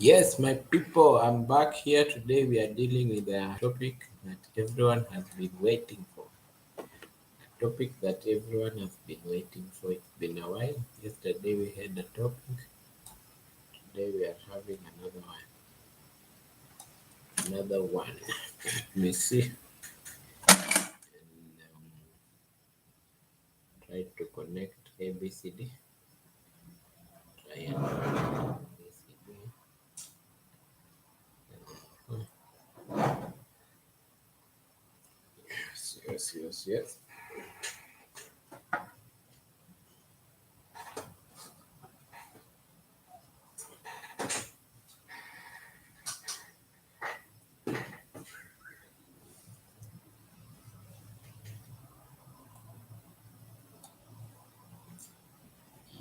Yes, my people, I'm back here today. We are dealing with a topic that everyone has been waiting for. A topic that everyone has been waiting for. It's been a while. Yesterday we had a topic. Today we are having another one. Another one. Let me see. And try to connect ABCD. Try and ABCD.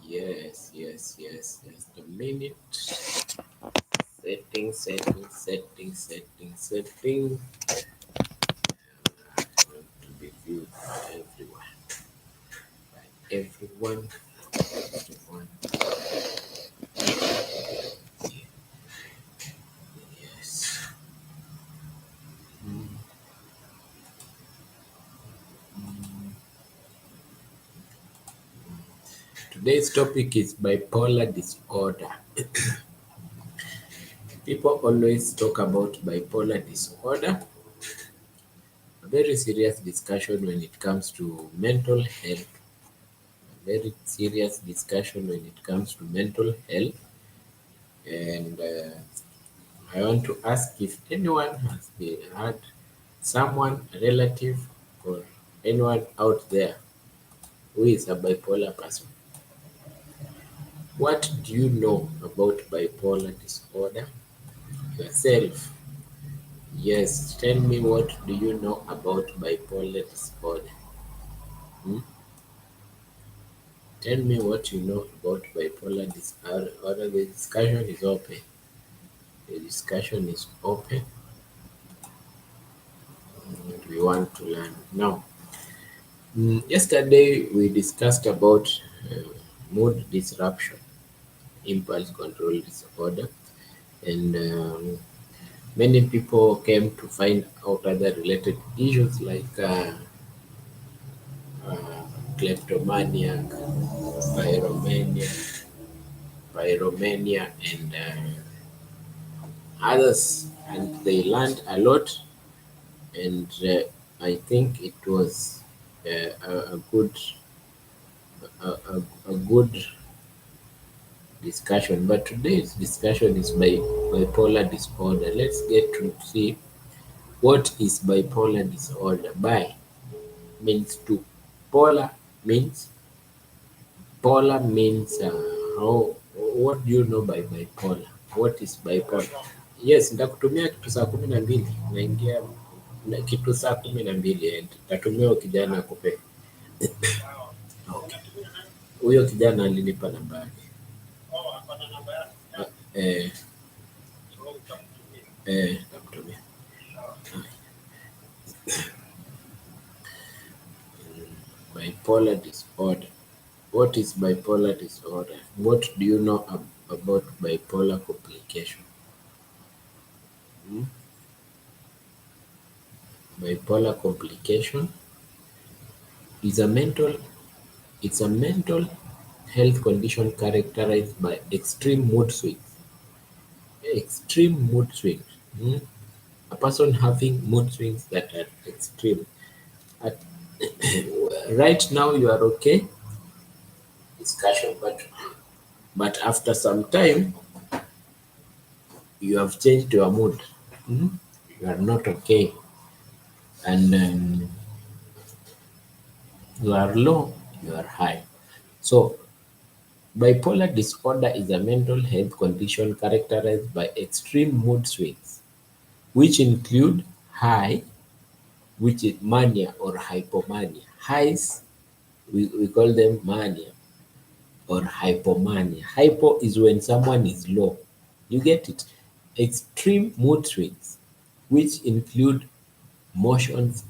Yes. Yes. Just a minute. Setting. Want to be viewed by everyone. Everyone. Yes. Today's topic is bipolar disorder. People always talk about bipolar disorder, a very serious discussion when it comes to mental health, a very serious discussion when it comes to mental health. And I want to ask if anyone has had someone, a relative, or anyone out there who is a bipolar person. What do you know about bipolar disorder yourself? Yes, tell me, what do you know about bipolar disorder? Hmm? Tell me what you know about bipolar disorder. The discussion is open. The discussion is open. And we want to learn. Now, yesterday we discussed about mood disruption, impulse control disorder, and many people came to find out other related issues like uh, kleptomania, pyromania, and others. And they learned a lot, and I think it was a good discussion. But today's discussion is by bipolar disorder. Let's get to see what is bipolar disorder. Bi means two. Polar means how. What do you know by bipolar? What is bipolar? Yes, nitakutumia kitu saa 12 naingia kitu saa 12 nitatumia huyo kijana akupe. Okay. Huyo kijana alinipa namba yake. Eh, nitakutumia. Bipolar disorder. What is bipolar disorder? What do you know about bipolar complication? Hmm? Bipolar complication is a mental health condition characterized by extreme mood swings. Extreme mood swings. Hmm? A person having mood swings that are extreme. At, right now you are okay, discussion, but after some time you have changed your mood. Hmm? You are not okay, and you are low, you are high. So bipolar disorder is a mental health condition characterized by extreme mood swings, which include high, which is mania or hypomania. Highs, we call them mania or hypomania. Hypo is when someone is low. You get it? Extreme mood swings, which include emotions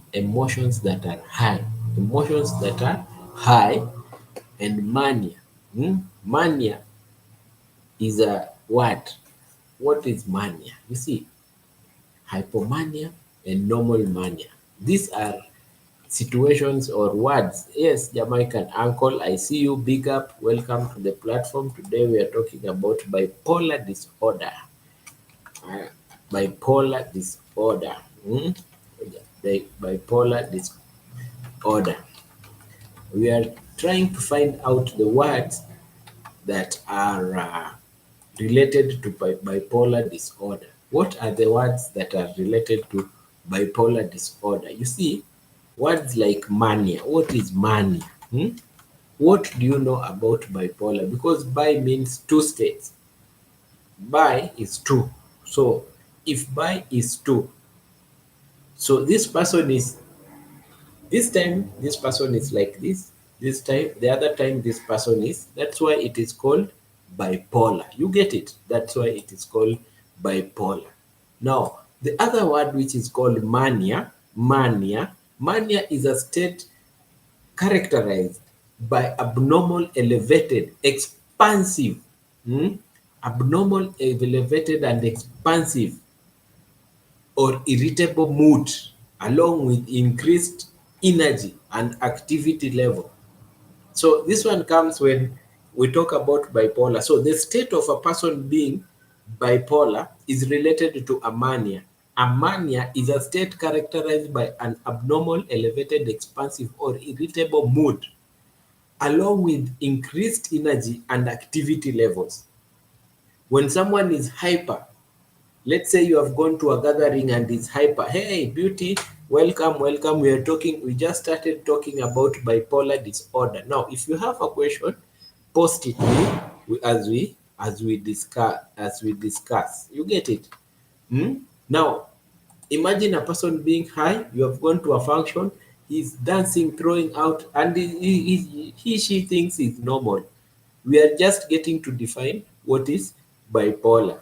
that are high. Emotions that are high and mania. Mania is a what? what is mania? You see, hypomania and normal mania. These are situations or words. Yes, Jamaican uncle, I see you. Big up. Welcome to the platform. Today we are talking about bipolar disorder. Uh, Bipolar disorder. The bipolar disorder. We are trying to find out the words that are related to bipolar disorder. What are the words that are related to bipolar disorder? You see, words like mania. What is mania? What do you know about bipolar? Because bi means two states. Bi is two. So if bi is two, so this person is this time this person is like this time the other time this person is, that's why it is called bipolar. You get it? That's why it is called bipolar. Now the other word which is called mania is a state characterized by abnormal elevated expansive abnormal elevated and expansive or irritable mood along with increased energy and activity level. So this one comes when we talk about bipolar. So the state of a person being bipolar is related to a mania. A mania is a state characterized by an abnormal, elevated, expansive, or irritable mood, along with increased energy and activity levels. When someone is hyper, let's say you have gone to a gathering and it's hyper. Hey, beauty, welcome, welcome. We just started talking about bipolar disorder. Now, if you have a question, post it as we discuss. You get it? Now, imagine a person being high, you have gone to a function, he's dancing, throwing out, and she thinks it's normal. We are just getting to define what is bipolar.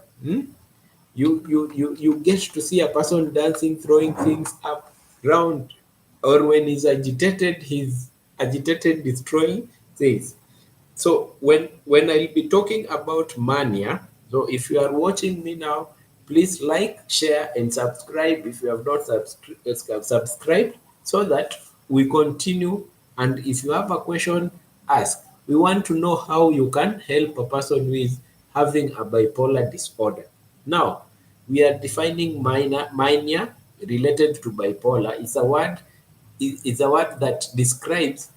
You get to see a person dancing, throwing things up round, or when he's agitated, destroying things. So when I'll be talking about mania, so if you are watching me now, please like, share, and subscribe if you have not subscribed, so that we continue. And if you have a question, ask. We want to know how you can help a person who is having a bipolar disorder. Now, we are defining mania related to bipolar. It's a word that describes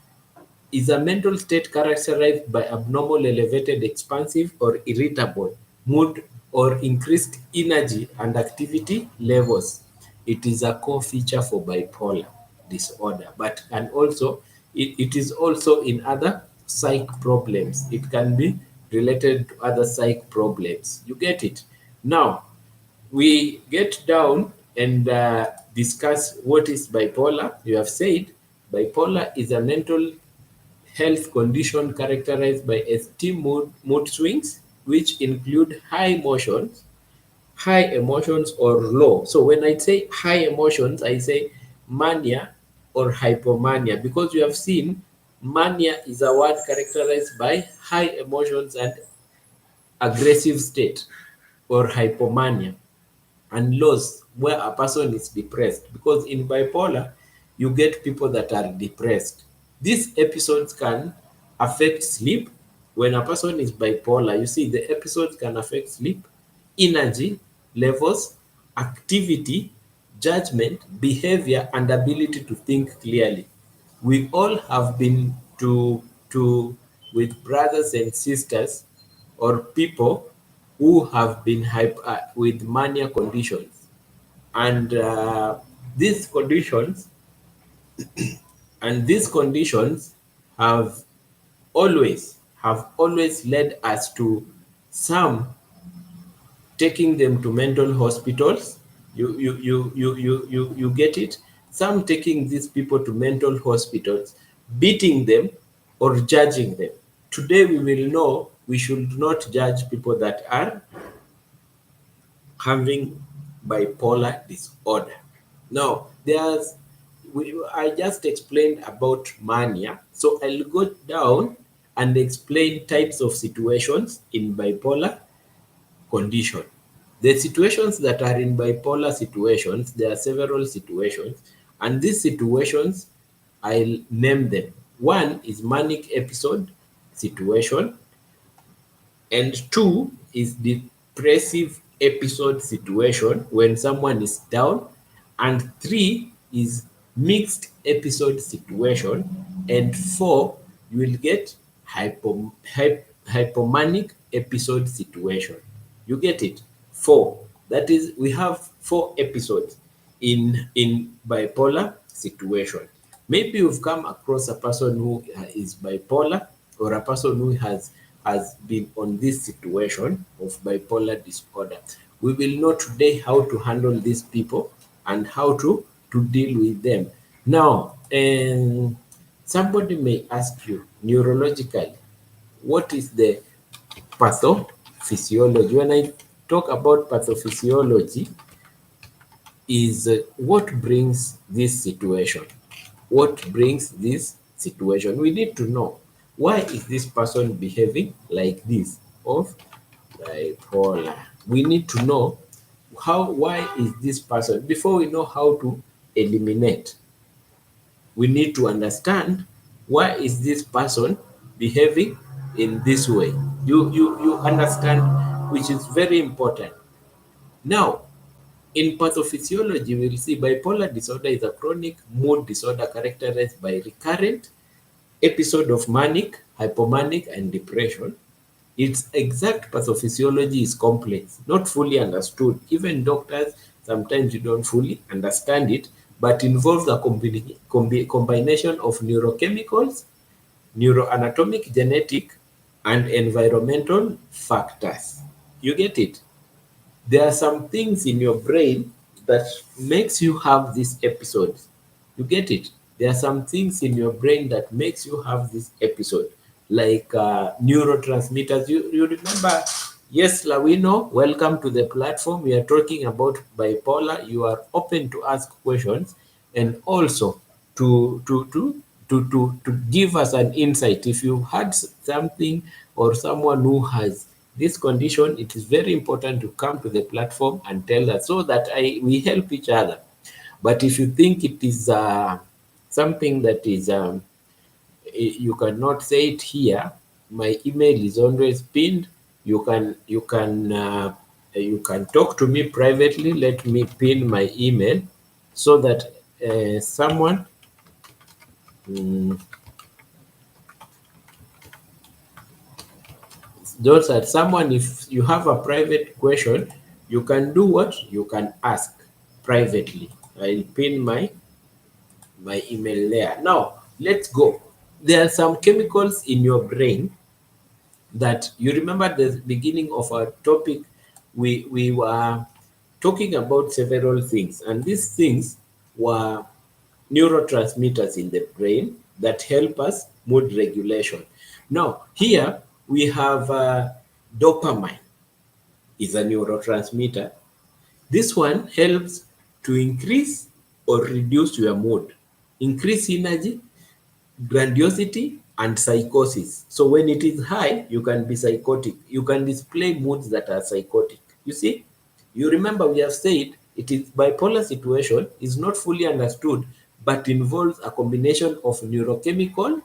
is a mental state characterized by abnormal, elevated, expansive, or irritable mood or increased energy and activity levels. It is a core feature for bipolar disorder, but it is also in other psych problems. It can be related to other psych problems. You get it? Now, we get down and discuss what is bipolar. You have said bipolar is a mental health condition characterized by extreme mood swings, which include high emotions or low. So when I say high emotions, I say mania or hypomania, because you have seen mania is a word characterized by high emotions and aggressive state, or hypomania, and lows where a person is depressed, because in bipolar you get people that are depressed. These episodes can affect sleep. When a person is bipolar, you see the episodes can affect sleep, energy levels, activity, judgment, behavior, and ability to think clearly. We all have been to with brothers and sisters or people who have been with mania conditions, and these conditions these conditions have always led us to some taking them to mental hospitals. You get it? Some taking these people to mental hospitals, beating them or judging them. Today we will know we should not judge people that are having bipolar disorder. Now, I just explained about mania, so I'll go down and explain types of situations in bipolar condition. The situations that are in bipolar situations, there are several situations, and these situations, I'll name them. One is manic episode situation, and two is depressive episode situation when someone is down, and three is mixed episode situation, and four, you will get hypomanic episode situation. You get it? Four. That is, we have four episodes in bipolar situation. Maybe you've come across a person who is bipolar, or a person who has been on this situation of bipolar disorder. We will know today how to handle these people and how to deal with them. Now, somebody may ask you neurologically, what is the pathophysiology? When I talk about pathophysiology, is what brings this situation? What brings this situation? We need to know, why is this person behaving like this of bipolar? We need to know why is this person, before we know how to eliminate, we need to understand why is this person behaving in this way. You understand, which is very important. Now, in pathophysiology, we'll see bipolar disorder is a chronic mood disorder characterized by recurrent episode of manic, hypomanic, and depression. Its exact pathophysiology is complex, not fully understood. Even doctors, sometimes you don't fully understand it, but involves a combination of neurochemicals, neuroanatomic, genetic, and environmental factors. You get it? There are some things in your brain that makes you have these episodes. You get it? There are some things in your brain that makes you have this episode, like neurotransmitters. You remember? Yes, Lawino, welcome to the platform. We are talking about bipolar. You are open to ask questions, and also to give us an insight. If you had something or someone who has this condition, it is very important to come to the platform and tell us, so that we help each other. But if you think it is something that is you cannot say it here, my email is always pinned. You can talk to me privately. Let me pin my email so that someone mm, those are someone, if you have a private question, you can do what? You can ask privately. I'll pin my email there. Now, let's go. There are some chemicals in your brain that, you remember the beginning of our topic, we were talking about several things, and these things were neurotransmitters in the brain that help us mood regulation. Now, here we have dopamine is a neurotransmitter. This one helps to increase or reduce your mood, increase energy, grandiosity, and psychosis. So when it is high, you can be psychotic. You can display moods that are psychotic. You see, you remember we have said it is bipolar situation is not fully understood, but involves a combination of neurochemical,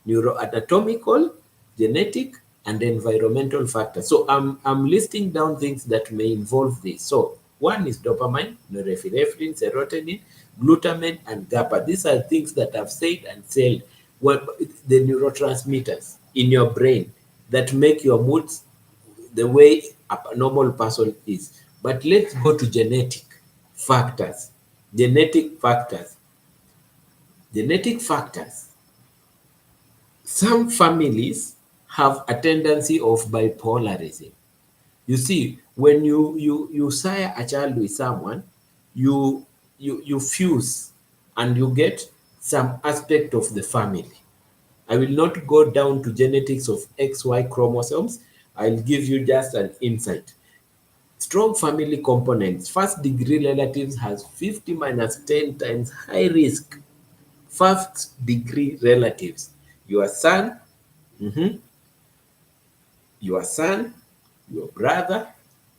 neuroanatomical, genetic, and environmental factors. So I'm listing down things that may involve this. So one is dopamine, norepinephrine, serotonin, glutamate, and GABA. These are things that I've said and said. Well, the neurotransmitters in your brain that make your moods the way a normal person is. But let's go to genetic factors. Genetic factors. Genetic factors. Some families have a tendency of bipolarism. You see, when you sire a child with someone, you fuse and you get some aspect of the family. I will not go down to genetics of XY chromosomes. I'll give you just an insight. Strong family components. First degree relatives has 50 minus 10 times high risk. First degree relatives. Your son, mhm, your son, your brother,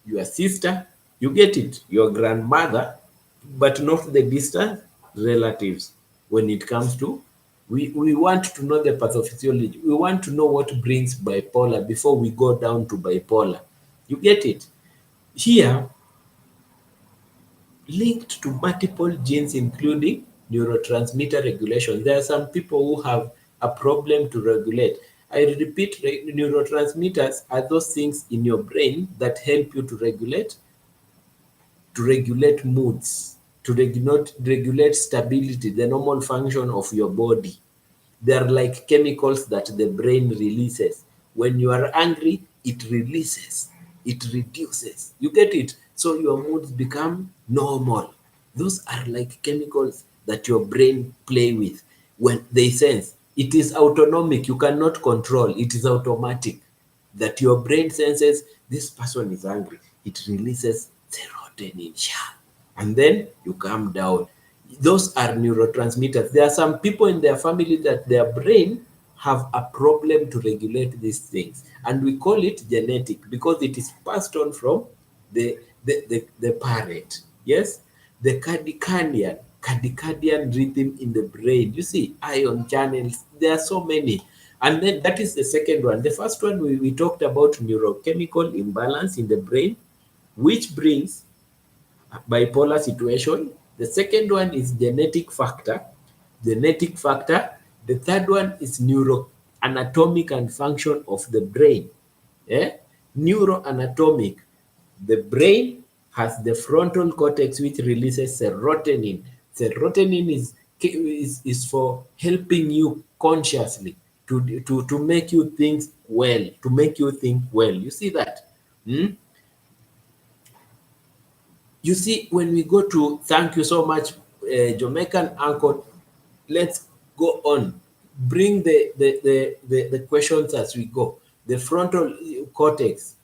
your sister, You get it? Your grandmother, but not the distant relatives. When it comes to, we want to know the pathophysiology. We want to know what brings bipolar before we go down to bipolar. You get it? Here, linked to multiple genes, including neurotransmitter regulation. There are some people who have a problem to regulate. I repeat, neurotransmitters are those things in your brain that help you to regulate moods, to regulate stability, the normal function of your body. They are like chemicals that the brain releases. When you are angry, it releases, it reduces. You get it? So your moods become normal. Those are like chemicals that your brain play with when they sense. It is autonomic. You cannot control. It is automatic that your brain senses this person is angry. It releases serotonin. Sha. And then you calm down. Those are neurotransmitters. There are some people in their family that their brain have a problem to regulate these things. And we call it genetic because it is passed on from the parent. Yes? The cardiac rhythm in the brain. You see, ion channels, there are so many. And then that is the second one. The first one, we talked about neurochemical imbalance in the brain, which brings bipolar situation. The second one is genetic factor. Genetic factor. The third one is neuroanatomic and function of the brain. Eh? Neuroanatomic. The brain has the frontal cortex which releases serotonin. Serotonin is for helping you consciously to make you think well, to make you think well. You see that? Hmm? You see, when we go to thank you so much, Jamaican uncle, let's go on. Bring the questions as we go. The frontal cortex,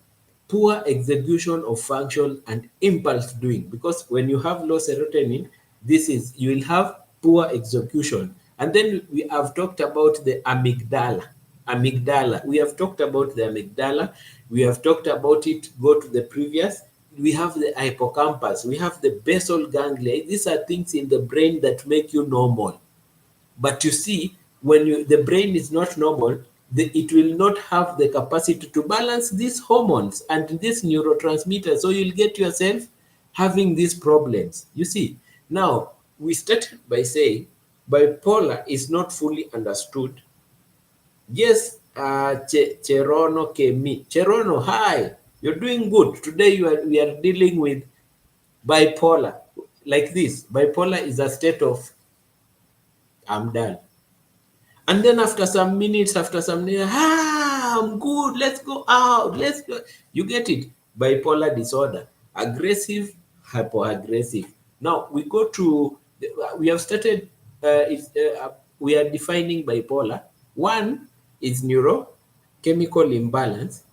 poor execution of function and impulse doing. Because when you have low serotonin, this is you will have poor execution. And then we have talked about the amygdala. Amygdala. We have talked about the amygdala. We have talked about it. Go to the previous. We have the hippocampus. We have the basal ganglia. These are things in the brain that make you normal. But you see, when the brain is not normal, it will not have the capacity to balance these hormones and these neurotransmitters. So you'll get yourself having these problems. You see, now we started by saying bipolar is not fully understood. Yes, Cherono Kemi. Cherono, hi. You're doing good. Today we are dealing with bipolar. Like this, bipolar is a state of I'm done. And then after some minutes, I'm good, let's go out, let's go. You get it? Bipolar disorder, aggressive, hypoaggressive. Now we go to, we have started, we are defining bipolar. One is neurochemical imbalance.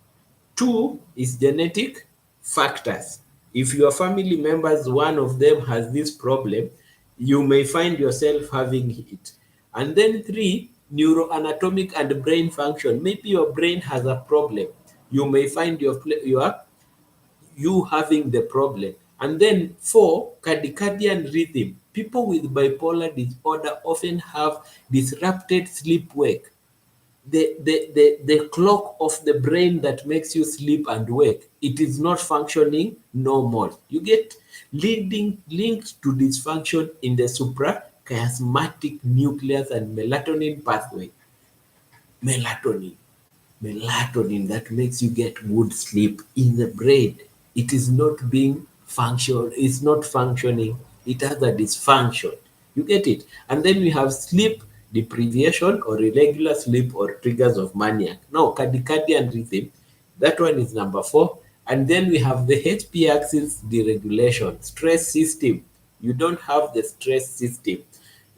Two is genetic factors. If your family members, one of them has this problem, you may find yourself having it. And then three, neuroanatomic and brain function. Maybe your brain has a problem. You may find you having the problem. And then four, circadian rhythm. People with bipolar disorder often have disrupted sleep wake, the clock of the brain that makes you sleep and wake, it is not functioning normal. You get linked to dysfunction in the suprachiasmatic nucleus and melatonin pathway. Melatonin, melatonin that makes you get good sleep in the brain. It is not being function, it's not functioning, it has a dysfunction. You get it? And then we have sleep deprivation or irregular sleep or triggers of mania. Now, circadian rhythm, that one is number four. And then we have the HP axis deregulation, stress system. You don't have the stress system.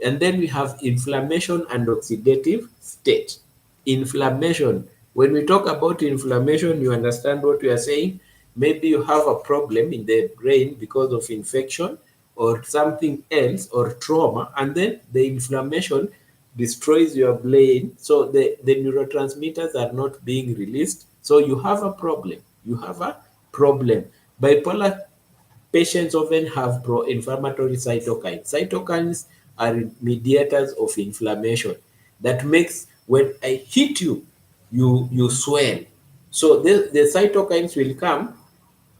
And then we have inflammation and oxidative state. Inflammation. When we talk about inflammation, you understand what we are saying. Maybe you have a problem in the brain because of infection or something else or trauma, and then the inflammation destroys your brain. So the neurotransmitters are not being released. So you have a problem. You have a problem. Bipolar patients often have pro-inflammatory cytokines. Cytokines are mediators of inflammation that makes when I hit you, you swell. So the cytokines will come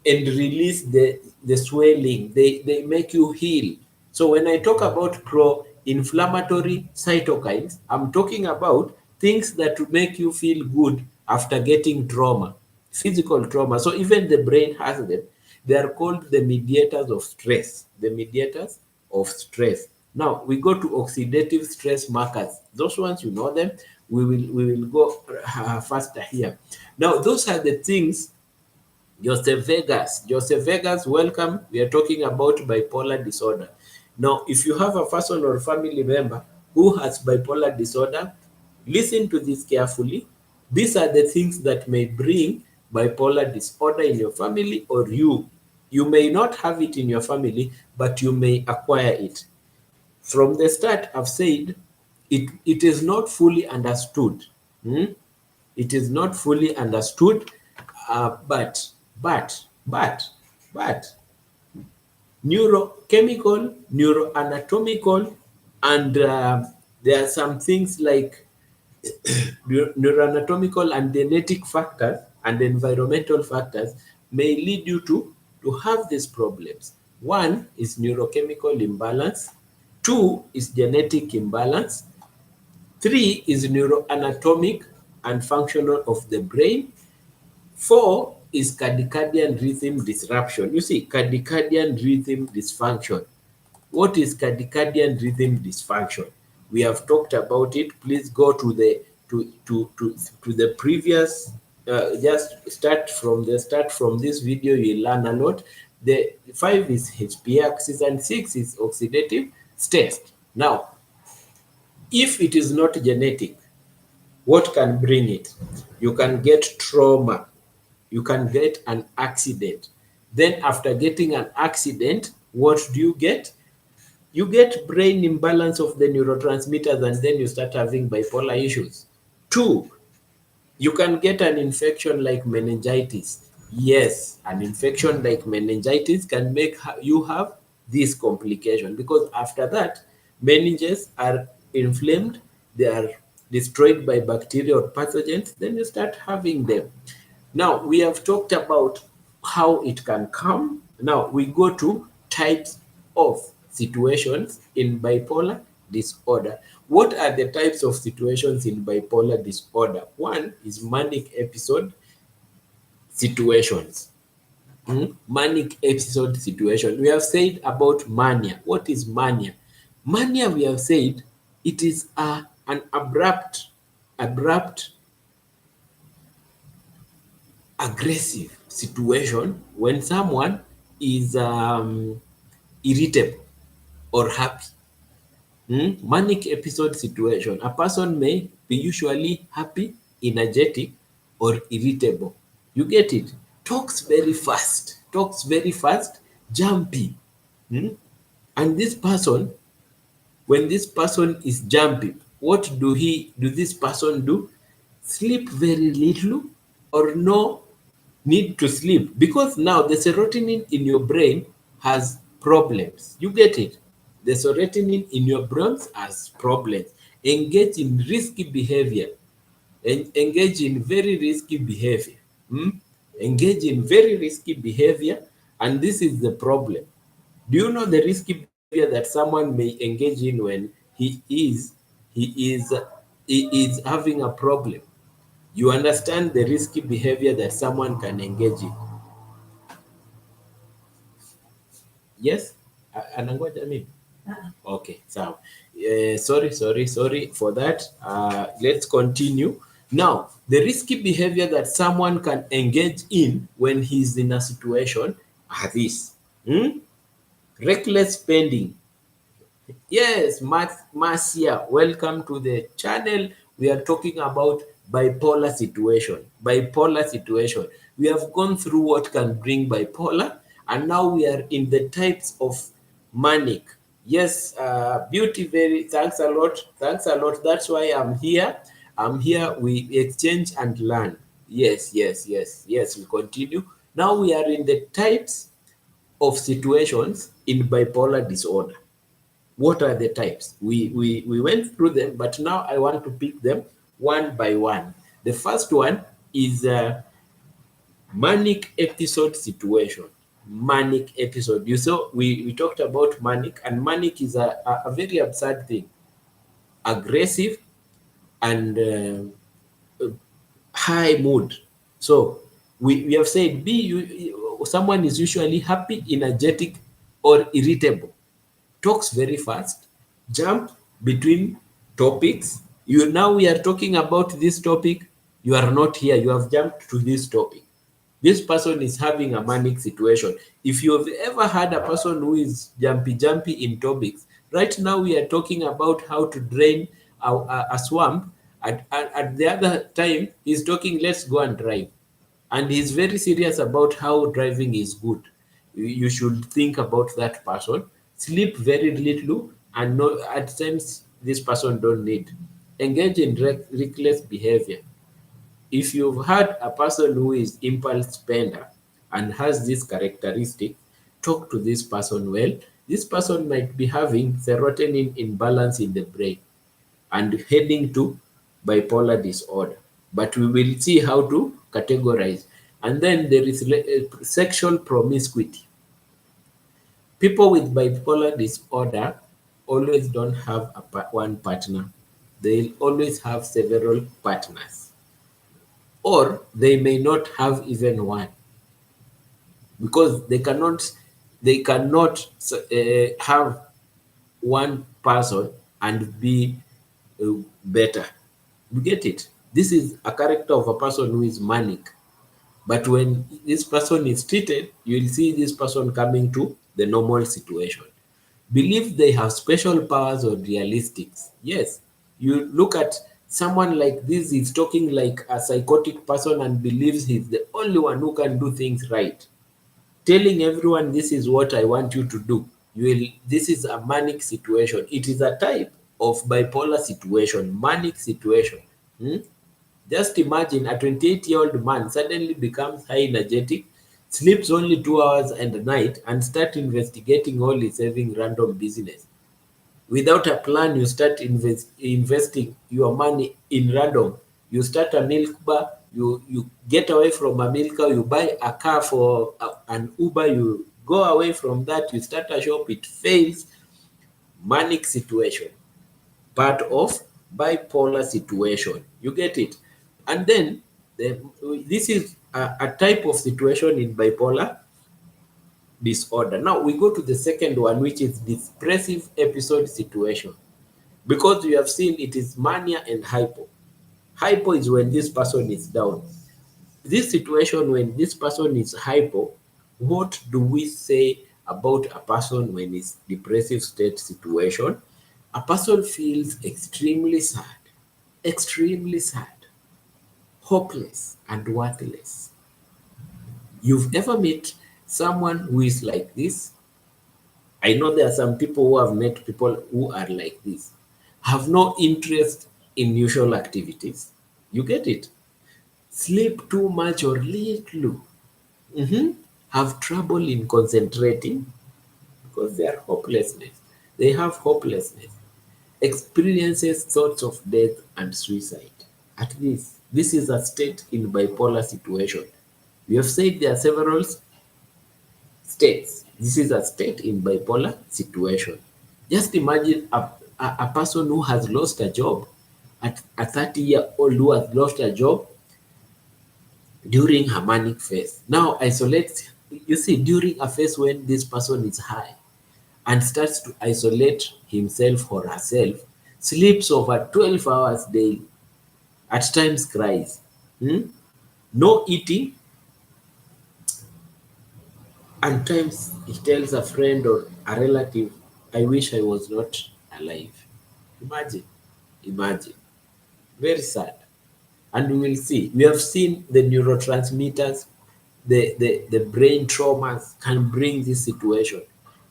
and release the swelling. They make you heal. So when I talk about pro-inflammatory cytokines, I'm talking about things that make you feel good after getting trauma, physical trauma. So even the brain has them. They are called the mediators of stress. The mediators of stress. Now we go to oxidative stress markers. Those ones you know them. We will go faster here. Now those are the things. Joseph Vegas, welcome. We are talking about bipolar disorder. Now, if you have a person or family member who has bipolar disorder, listen to this carefully. These are the things that may bring bipolar disorder in your family or you. You may not have it in your family, but you may acquire it. From the start, I've said it is not fully understood. It is not fully understood, but neurochemical, neuroanatomical, and there are some things like neuroanatomical and genetic factors and environmental factors may lead you to have these problems. One is neurochemical imbalance, two is genetic imbalance, three is neuroanatomic and functional of the brain, four is circadian rhythm disruption. You see, circadian rhythm dysfunction. What is circadian rhythm dysfunction? We have talked about it. Please go to the previous. Just start from this video. You'll learn a lot. The 5 is HPA axis and 6 is oxidative stress. Now, if it is not genetic, what can bring it? You can get trauma. You can get an accident. Then after getting an accident, what do you get? You get brain imbalance of the neurotransmitters and then you start having bipolar issues. Two, you can get an infection like meningitis. Yes, an infection like meningitis can make you have this complication because after that, meninges are inflamed, they are destroyed by bacteria or pathogens, then you start having them. Now, we have talked about how it can come. Now, we go to types of situations in bipolar disorder. What are the types of situations in bipolar disorder? One is manic episode situations. Manic episode situation. We have said about mania. What is mania? Mania, we have said, it is an abrupt, aggressive situation when someone is irritable or happy. Manic episode situation. A person may be usually happy, energetic, or irritable. You get it? Talks very fast, jumpy. And this person, when this person is jumpy, what do this person do? Sleep very little or no need to sleep because now the serotonin in your brain has problems. You get it? The serotonin in your brain has problems. Engage in risky behavior. Engage in very risky behavior. Engage in very risky behavior, and this is the problem. Do you know the risky behavior that someone may engage in when he is having a problem? You understand the risky behavior that someone can engage in. Yes? Anangoja mimi? Okay, sawa. Sorry for that. Let's continue. Now, the risky behavior that someone can engage in when he's in a situation are this. Reckless spending. Yes, Marcia, welcome to the channel. We are talking about bipolar situation. Bipolar situation. We have gone through what can bring bipolar, and now we are in the types of manic. Yes, beauty, very thanks a lot. Thanks a lot. That's why I'm here. I'm here. We exchange and learn. Yes. We continue. Now we are in the types of situations in bipolar disorder. What are the types? We went through them, but now I want to pick them one by one. The first one is manic episode situation. Manic episode. You saw we talked about manic, and manic is a very absurd thing. Aggressive and high mood. So we have said someone is usually happy, energetic, or irritable, talks very fast, jump between topics. We are talking about this topic, you are not here, you have jumped to this topic. This person is having a manic situation. If you have ever had a person who is jumpy in topics, right now we are talking about how to drain a swamp. At the other time, he's talking, let's go and drive. And he's very serious about how driving is good. You should think about that person. Sleep very little, and no, at times this person don't need. Engage in reckless behavior. If you've had a person who is impulse spender and has this characteristic, talk to this person well. This person might be having serotonin imbalance in the brain and heading to bipolar disorder. But we will see how to categorize. And then there is sexual promiscuity. People with bipolar disorder always don't have one partner. They always have several partners, or they may not have even one, because they cannot have one person and be better. You get it? This is a character of a person who is manic. But when this person is treated, you will see this person coming to the normal situation. Believe they have special powers or realistics. Yes, you look at someone like this, is talking like a psychotic person and believes he's the only one who can do things right. Telling everyone, this is what I want you to do. This is a manic situation. It is a type of bipolar situation, manic situation. Hmm? Just imagine a 28-year-old man suddenly becomes high energetic, sleeps only 2 hours and a night, and start investigating all his saving random business. Without a plan, you start investing your money in random. You start a milk bar, you get away from a milk bar, you buy a car for an Uber, you go away from that, you start a shop, it fails. Manic situation, part of bipolar situation. You get it? And then this is a type of situation in bipolar disorder. Now we go to the second one, which is depressive episode situation. Because you have seen it is mania and hypo. Hypo is when this person is down. This situation, when this person is hypo, what do we say about a person when it's depressive state situation? A person feels extremely sad, hopeless, and worthless. You've ever met someone who is like this? I know there are some people who have met people who are like this, have no interest in usual activities. You get it? Sleep too much or little. Mhm. Have trouble in concentrating because they are hopelessness. They have hopelessness. Experiences thoughts of death and suicide. At least this is a state in bipolar situation. We have said there are several states. This is a state in bipolar situation. Just imagine a person who has lost a job, at a 30-year-old who has lost a job during her manic phase. Now isolate, you see, during a phase when this person is high and starts to isolate himself or herself, sleeps over 12 hours daily, at times cries, no eating, and times he tells a friend or a relative, I wish I was not alive. Imagine, imagine. Very sad. And we will see. We have seen the neurotransmitters, the brain traumas can bring this situation.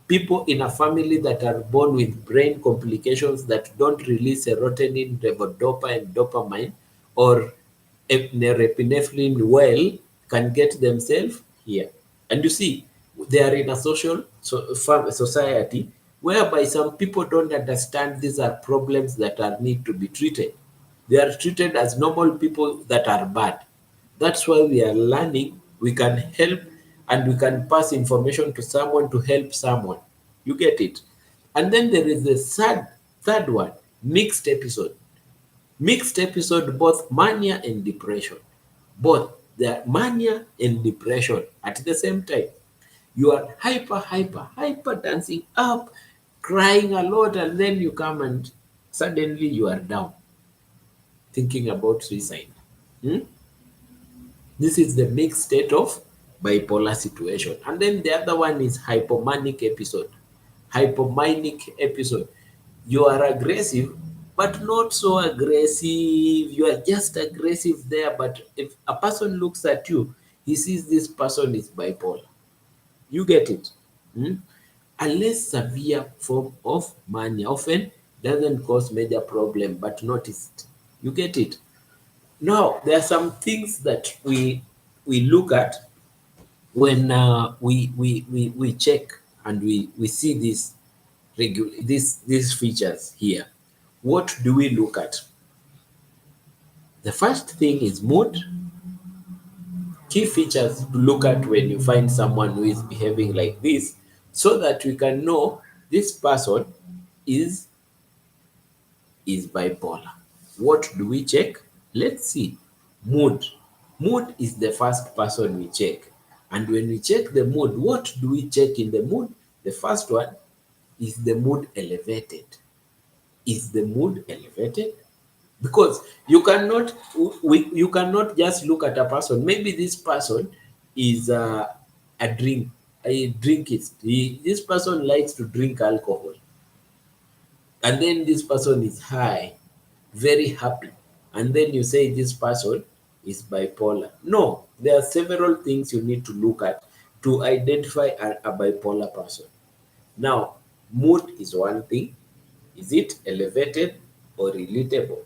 People in a family that are born with brain complications that don't release serotonin, levodopa, and dopamine, or norepinephrine well, can get themselves here. And you see, They are in a society whereby some people don't understand these are problems that are need to be treated. They are treated as normal people that are bad. That's why we are learning. We can help and we can pass information to someone to help someone. You get it? And then there is the third one, mixed episode. Mixed episode, both mania and depression. Both the mania and depression at the same time. You are hyper dancing up, crying a lot, and then you come and suddenly you are down, thinking about suicide. Hmm? This is the mixed state of bipolar situation. And then the other one is hypomanic episode. Hypomanic episode. You are aggressive, but not so aggressive. You are just aggressive there. But if a person looks at you, he sees this person is bipolar. You get it? Hmm? A less severe form of mania often doesn't cause major problem, but noticed. You get it? Now, there are some things that we look at when we check and we see these features here. What do we look at? The first thing is mood. Key features to look at when you find someone who is behaving like this, so that we can know this person is is bipolar. What do we check? Let's see. Mood. Mood is the first person we check. And when we check the mood, what do we check in the mood? The first one is the mood elevated. Is the mood elevated? Because you cannot just look at a person. Maybe this person is a drinkist. This person likes to drink alcohol, and then this person is high, very happy, and then you say this person is bipolar. No, there are several things you need to look at to identify a bipolar person. Now, mood is one thing. Is it elevated or relatable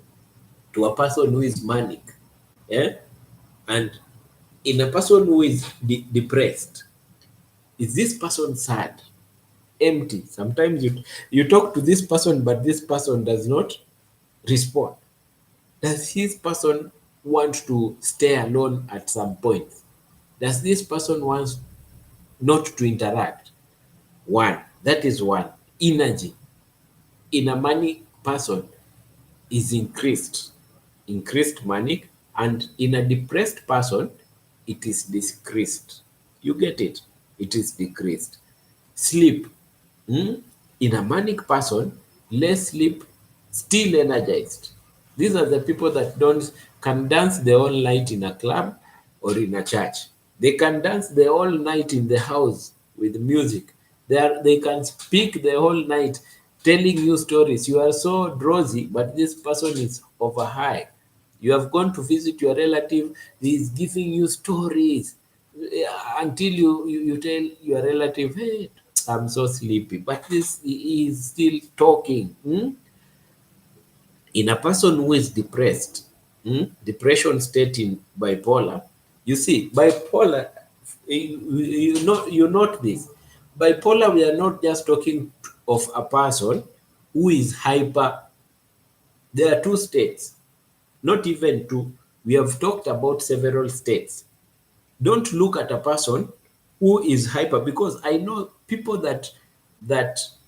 to a person who is manic? Yeah? And in a person who is depressed, is this person sad, empty? Sometimes you talk to this person, but this person does not respond. Does this person want to stay alone at some point? Does this person want not to interact? One, that is one. Energy in a manic person is increased manic, and in a depressed person, it is decreased. You get it? It is decreased. Sleep. Hmm? In a manic person, less sleep, still energized. These are the people that don't can dance the whole night in a club or in a church. They can dance the whole night in the house with music. They can speak the whole night telling you stories. You are so drowsy, but this person is over high. You have gone to visit your relative, he is giving you stories until you tell your relative, hey, I'm so sleepy. But this he is still talking. Hmm? In a person who is depressed, depression state in bipolar, you see, bipolar, you note this. Bipolar, we are not just talking of a person who is hyper. There are two states, not even two. We have talked about several states. Don't look at a person who is hyper, because I know people that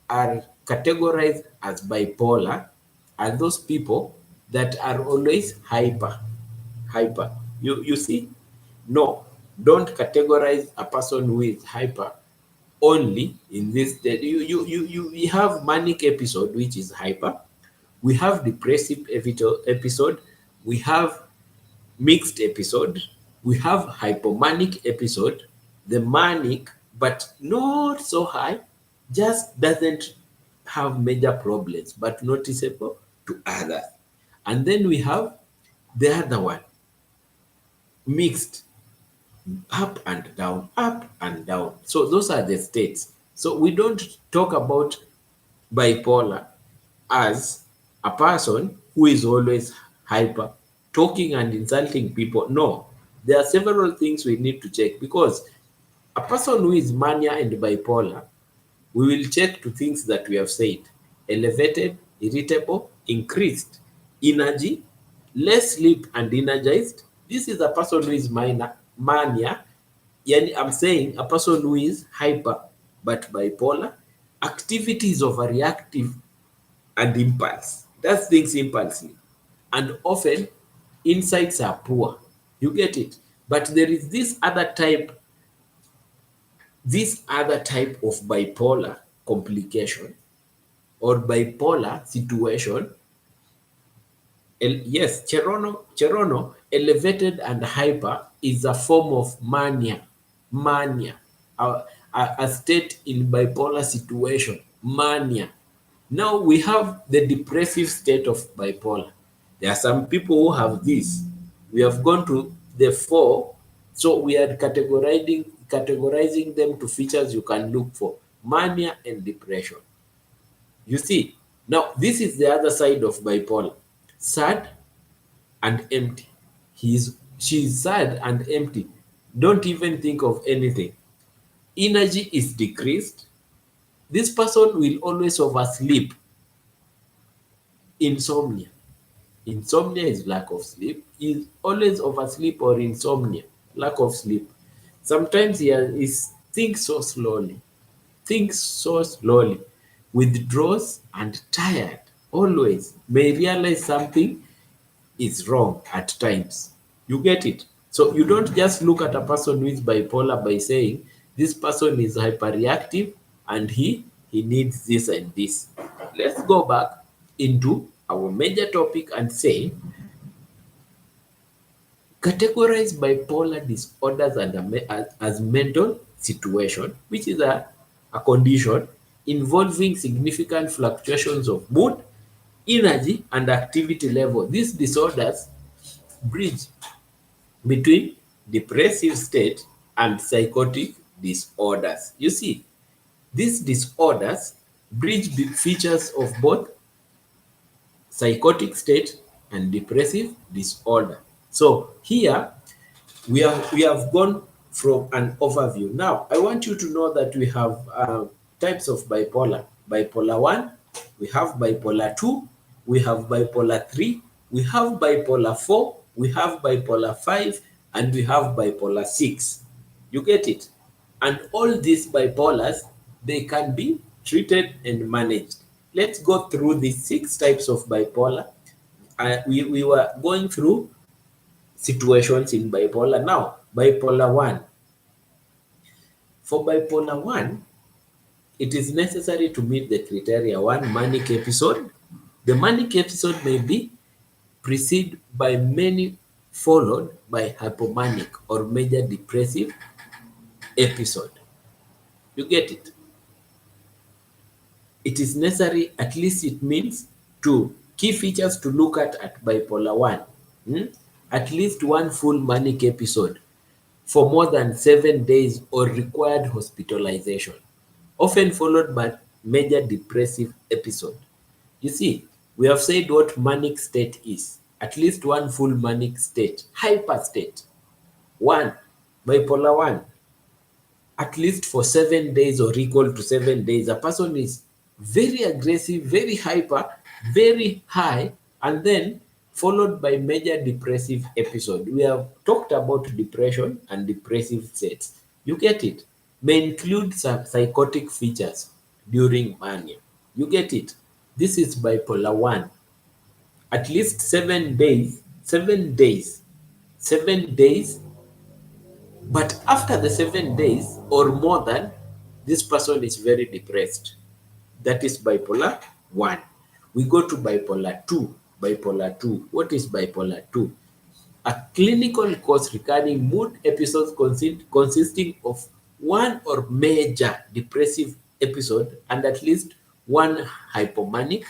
are categorized as bipolar are those people that are always hyper. You see? No, don't categorize a person who is hyper only in this state. We have manic episode, which is hyper. We have depressive episode. We have mixed episode. We have hypomanic episode. The manic, but not so high, just doesn't have major problems, but noticeable to others. And then we have the other one, mixed, up and down, up and down. So those are the states. So we don't talk about bipolar as a person who is always hyper, talking and insulting people. No, there are several things we need to check, because A person who is mania and bipolar, we will check to things that we have said: elevated, irritable, increased energy, less sleep and energized. This is a person who is mania. Yani I'm saying a person who is hyper but bipolar. Activity is overreactive and impulse. Does things impulsively. And often insights are poor. You get it? But there is this other type of bipolar complication or bipolar situation. Yes, Cherono, elevated and hyper, is a form of mania, a state in bipolar situation, mania. Now we have the depressive state of bipolar. There are some people who have this. We have gone to the four, so we are categorizing them to features you can look for: mania and depression. You see, now this is the other side of bipolar: sad and empty. She's sad and empty. Don't even think of anything. Energy is decreased. This person will always oversleep. Insomnia. Insomnia is lack of sleep. Is always oversleep or insomnia, lack of sleep. Sometimes he thinks so slowly, withdraws and tired, always may realize something is wrong at times. You get it? So you don't just look at a person who is bipolar by saying this person is hyperreactive and he needs this and this. Let's go back into our major topic and say categorize bipolar disorders as mental situation, which is a condition involving significant fluctuations of mood, energy, and activity level. These disorders bridge between depressive state and psychotic disorders. You see, these disorders bridge the features of both psychotic state and depressive disorder. So here we have gone from an overview. Now I want you to know that we have types of bipolar. Bipolar 1, we have bipolar 2, we have bipolar 3, we have bipolar 4, we have bipolar 5, and we have bipolar 6. You get it? And all these bipolars, they can be treated and managed. Let's go through the 6 types of bipolar. We were going through situations in bipolar. Now, bipolar 1. For bipolar 1, it is necessary to meet the criteria. 1, manic episode. The manic episode may be preceded by many, followed by hypomanic or major depressive episode. You get it? It is necessary, at least it means, to key features to look at bipolar 1. At least one full manic episode for more than 7 days or required hospitalization, often followed by major depressive episode. You see, we have said what manic state is. At least one full manic state, hyper state. 1, bipolar 1, at least for 7 days or equal to 7 days. A person is very aggressive, very hyper, very high, and then followed by major depressive episode. We have talked about depression and depressive states. You get it? May include some psychotic features during mania. You get it? This is bipolar 1. At least 7 days, 7 days, but after the 7 days or more than, this person is very depressed. That is bipolar 1. We go to bipolar 2. Bipolar 2. What is bipolar 2? A clinical course regarding mood episodes consisting of one or major depressive episode and at least one hypomanic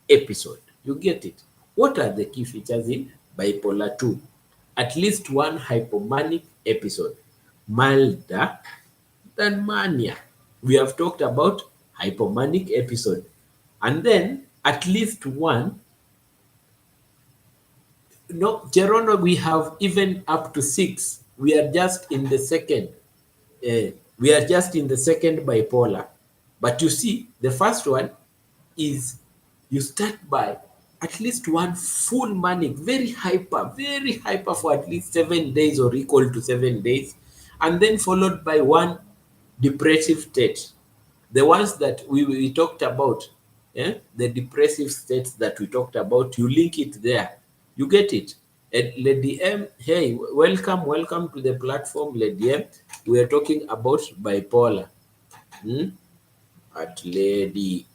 episode. You get it? What are the key features in bipolar 2? At least one hypomanic episode, milder than mania. We have talked about hypomanic episode. And then at least one, no, Gerono, we have even up to 6. We are just in the second We are just in the second bipolar. But you see, the first one is you start by at least one full manic, very hyper for at least 7 days or equal to 7 days, and then followed by one depressive state. The ones that we talked about, the depressive states that we talked about, you link it there. You get it? And Lady M, hey, welcome to the platform, Lady M. We are talking about bipolar. Hmm? At Lady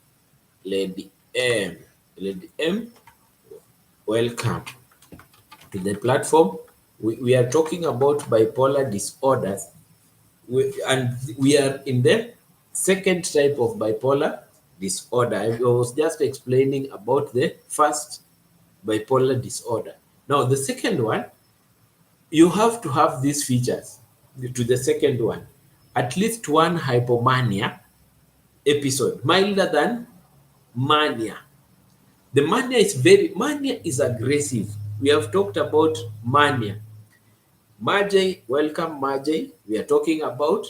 M. Lady M, welcome to the platform. We are talking about bipolar disorders, and we are in the second type of bipolar disorder. I was just explaining about the first bipolar disorder. Now, the second one, you have to have these features to the second one. At least one hypomania episode, milder than mania. The mania is aggressive. We have talked about mania. Marjay, welcome Marjay. We are talking about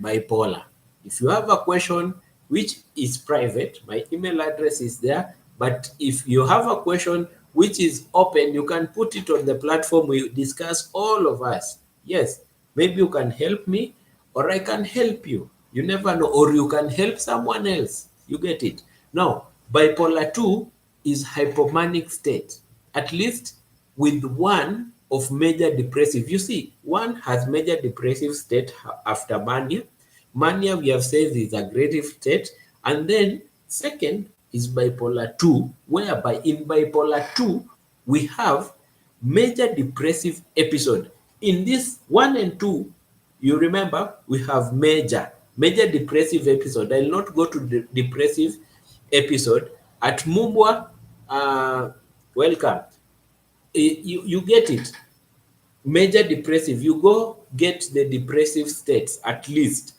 bipolar. If you have a question which is private, my email address is there. But if you have a question which is open, you can put it on the platform. We discuss, all of us. Yes, maybe you can help me or I can help you. You never know. Or you can help someone else. You get it? Now, bipolar 2 is hypomanic state. At least with one of major depressive. You see, one has major depressive state after mania. Mania, we have said, is aggressive state. And then second is bipolar 2, whereby in bipolar 2, we have major depressive episode. In this 1 and 2, you remember, we have major depressive episode. I'll not go to the depressive episode. At Mumbwa, welcome. You get it. Major depressive, you go get the depressive states at least.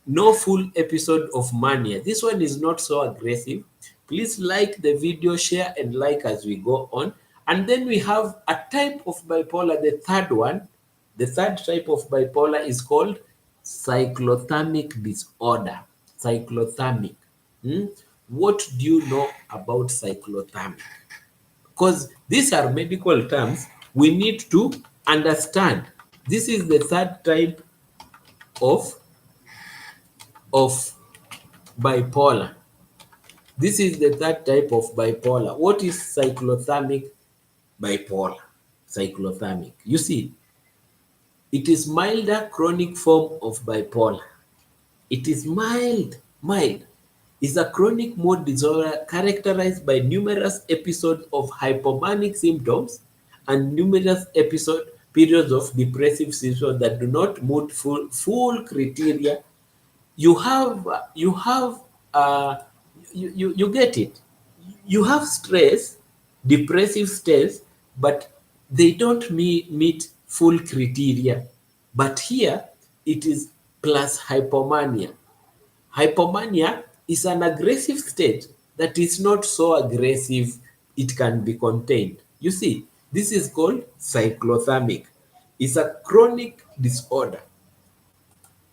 No full episode of mania. This one is not so aggressive. Please like the video, share and like as we go on. And then we have a type of bipolar, the third one. The third type of bipolar is called cyclothymic disorder. Cyclothymic. What do you know about cyclothymic? Because these are medical terms we need to understand. This is the third type of bipolar. This is the third type of bipolar. What is cyclothymic bipolar? Cyclothymic. You see, it is milder chronic form of bipolar. It is mild. Is a chronic mood disorder characterized by numerous episodes of hypomanic symptoms and numerous periods of depressive symptoms that do not meet full criteria. You get it. You have stress, depressive stress, but they don't meet full criteria. But here it is plus hypomania. Hypomania is an aggressive state that is not so aggressive it can be contained. You see, this is called cyclothymic. It's a chronic disorder,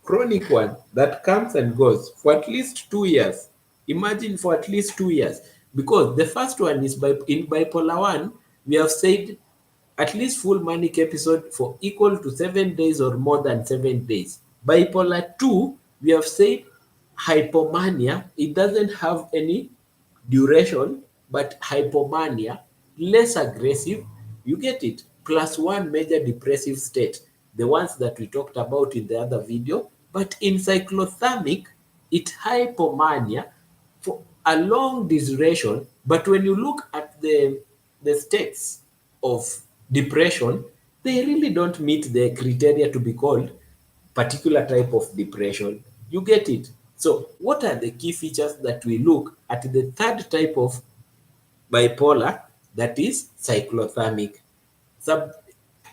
chronic one that comes and goes for at least 2 years. Imagine, for at least 2 years. Because the first one is in bipolar 1, we have said at least full manic episode for equal to 7 days or more than 7 days. Bipolar 2, we have said hypomania, it doesn't have any duration, but hypomania, less aggressive, you get it, plus one major depressive state, the ones that we talked about in the other video. But in cyclothymic, it hypomania for a long duration. But when you look at the states of depression, they really don't meet the criteria to be called particular type of depression. You get it? So what are the key features that we look at the third type of bipolar, that is cyclothymic?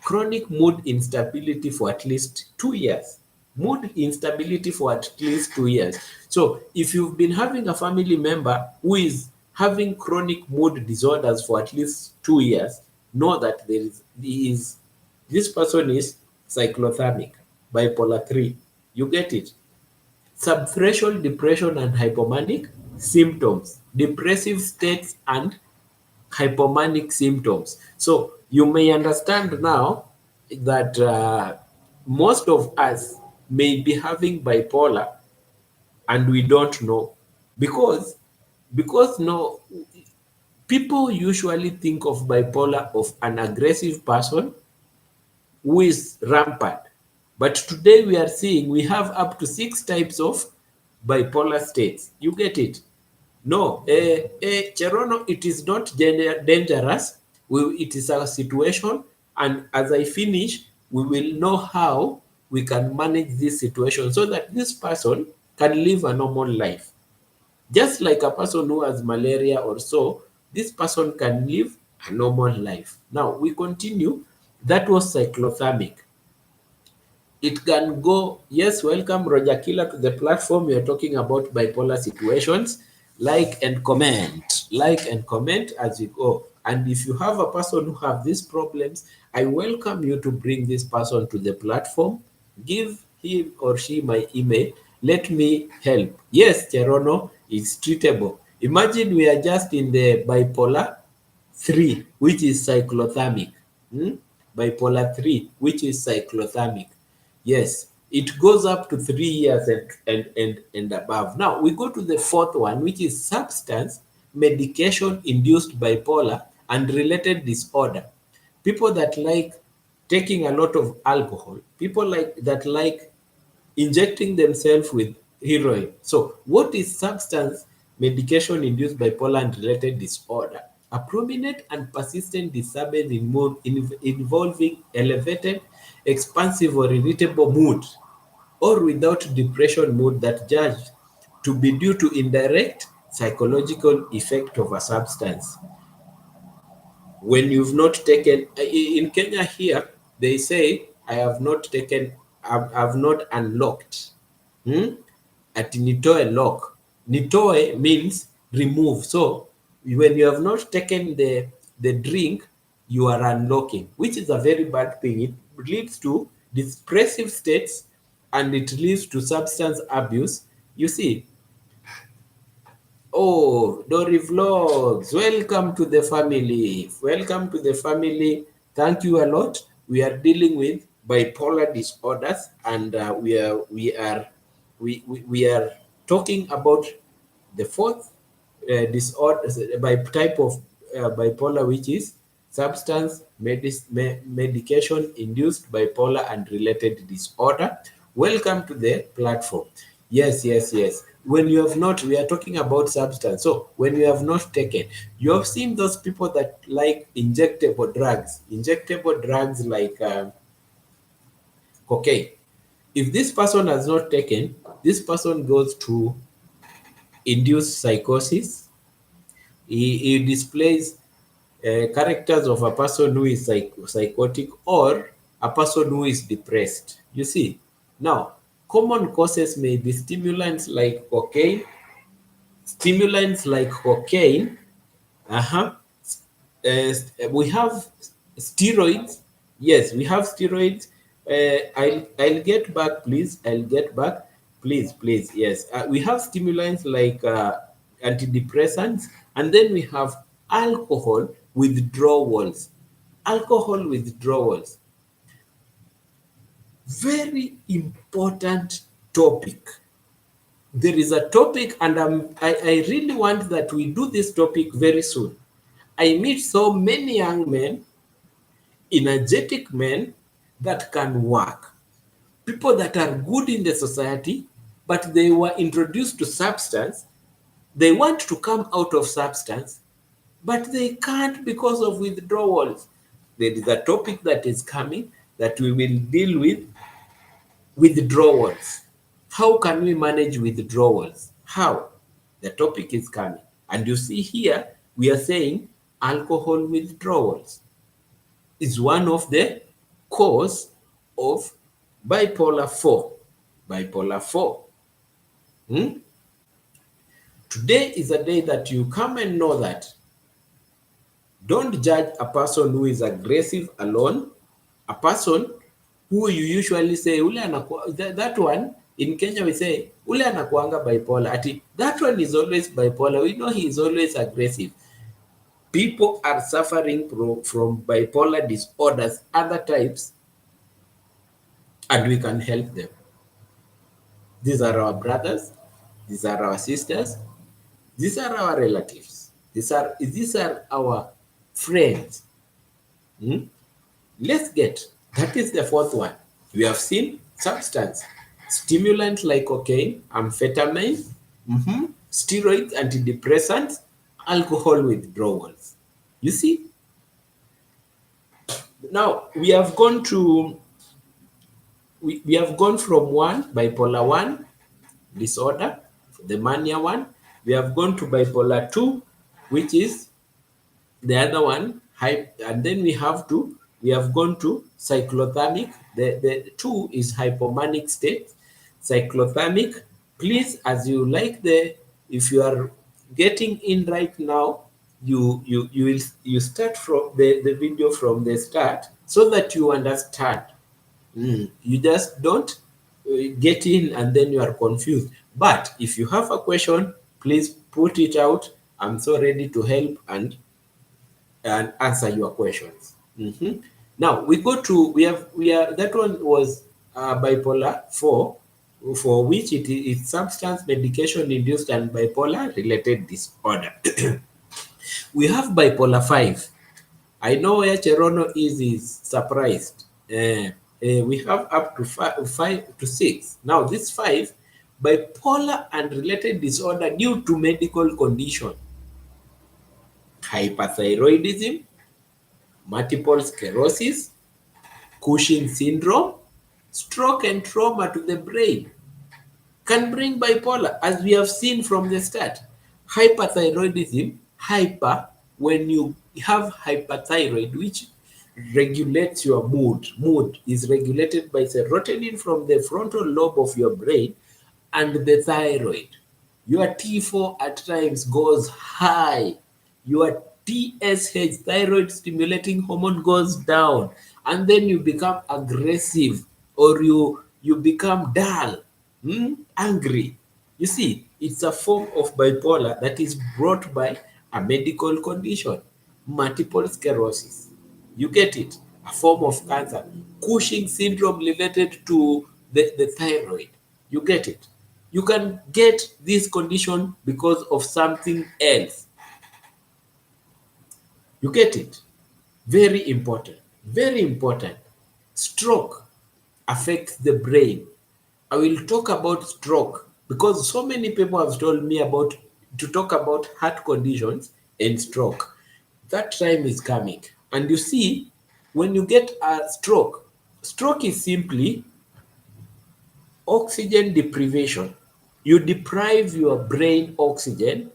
Chronic mood instability for at least 2 years. Mood instability for at least 2 years. So if you've been having a family member who is having chronic mood disorders for at least 2 years, know that this person is cyclothymic. bipolar 3. You get it? Subthreshold depression and hypomanic symptoms, depressive states and hypomanic symptoms. So you may understand now that most of us may be having bipolar and we don't know, because no, people usually think of bipolar of an aggressive person who is rampant. But today we are seeing we have up to 6 types of bipolar states. You get it? No, Cherono, it is not dangerous. It is a situation, and as I finish, we will know how we can manage this situation so that this person can live a normal life. Just like a person who has malaria or so, this person can live a normal life. Now we continue. That was cyclothermic. It can go. Yes, welcome Roger Killer to the platform. We are talking about bipolar situations. Like and comment. Like and comment as you go. And if you have a person who have these problems, I welcome you to bring this person to the platform. Give him or she my email. Let me help. Yes, Cherono is treatable. Imagine we are just in the bipolar 3, which is cyclothermic. Hmm? Bipolar 3, which is cyclothermic. Yes, it goes up to 3 years and above. Now we go to the fourth one, which is substance medication induced bipolar and related disorder. People that like taking a lot of alcohol, people that like injecting themselves with heroin. So, what is substance medication induced bipolar and related disorder? A prominent and persistent disturbance involving elevated, expansive, or irritable mood, or without depression mood that judged to be due to indirect psychological effect of a substance. When you've not taken, in Kenya here, they say, I have not taken, I've not unlocked. Hmm? At nitoe lock. Nitoe means remove. So when you have not taken the drink, you are unlocking, which is a very bad thing. It leads to depressive states and it leads to substance abuse. You see, oh, Dory Vlogs, welcome to the family. Welcome to the family. Thank you a lot. We are dealing with bipolar disorders, and we are talking about the fourth disorder by type of bipolar, which is substance medication induced bipolar and related disorder. Welcome to the platform. Yes, yes, yes. When you have not, we are talking about substance. So when you have not taken, you have seen those people that like injectable drugs like cocaine. If this person has not taken, this person goes to induce psychosis. He displays characters of a person who is psychotic or a person who is depressed. You see, now common causes may be stimulants like cocaine. Uh-huh. We have steroids. Yes, we have steroids. I'll get back, please. I'll get back, please, please. Yes, we have stimulants like antidepressants, and then we have alcohol withdrawals. Alcohol withdrawals. Very important topic. There is a topic, and I really want that we do this topic very soon. I meet so many young men, energetic men that can work, people that are good in the society, but they were introduced to substance. They want to come out of substance, but they can't because of withdrawals. There is a topic that is coming that we will deal with withdrawals. How can we manage withdrawals? How? The topic is coming. And you see here, we are saying alcohol withdrawals is one of the cause of bipolar 4. Bipolar 4. Hmm? Today is a day that you come and know that don't judge a person who is aggressive alone. A person who you usually say ule that one in Kenya we say ule anakuanga bipolar. Ati that one is always bipolar. We know he is always aggressive. People are suffering from bipolar disorders, other types, and we can help them. These are our brothers, these are our sisters, these are our relatives, these are our friends. Hmm? Let's get, that is the fourth one. We have seen substance, stimulant like cocaine, amphetamine, steroids, antidepressants, alcohol withdrawals. You see, now we have gone from one, bipolar 1 disorder, the mania one. We have gone to bipolar 2, which is the other one, and then we have gone to cyclothymic. The 2 is hypomanic state. Cyclothymic, please, as you like if you are getting in right now, you start from the video from the start so that you understand. You just don't get in and then you are confused. But if you have a question, please put it out. I'm so ready to help and answer your questions. Now we are that one was bipolar 4, for which it is substance medication induced and bipolar related disorder. We have bipolar 5. I know where Cherono is surprised. We have up to 5 to 6. Now, this 5, bipolar and related disorder due to medical condition, hyperthyroidism, multiple sclerosis, Cushing syndrome, stroke and trauma to the brain can bring bipolar, as we have seen from the start. Hyperthyroidism, hyper, when you have hyperthyroid, which regulates your mood is regulated by serotonin from the frontal lobe of your brain and the thyroid. Your T4 at times goes high. Your TSH, thyroid stimulating hormone, goes down, and then you become aggressive, or you become dull, angry. You see, it's a form of bipolar that is brought by a medical condition, multiple sclerosis. You get it? A form of cancer. Cushing syndrome related to the thyroid. You get it? You can get this condition because of something else. You get it? Very important. Very important. Stroke affects the brain. I will talk about stroke because so many people have told me to talk about heart conditions and stroke. That time is coming. And you see, when you get a stroke is simply oxygen deprivation. You deprive your brain oxygen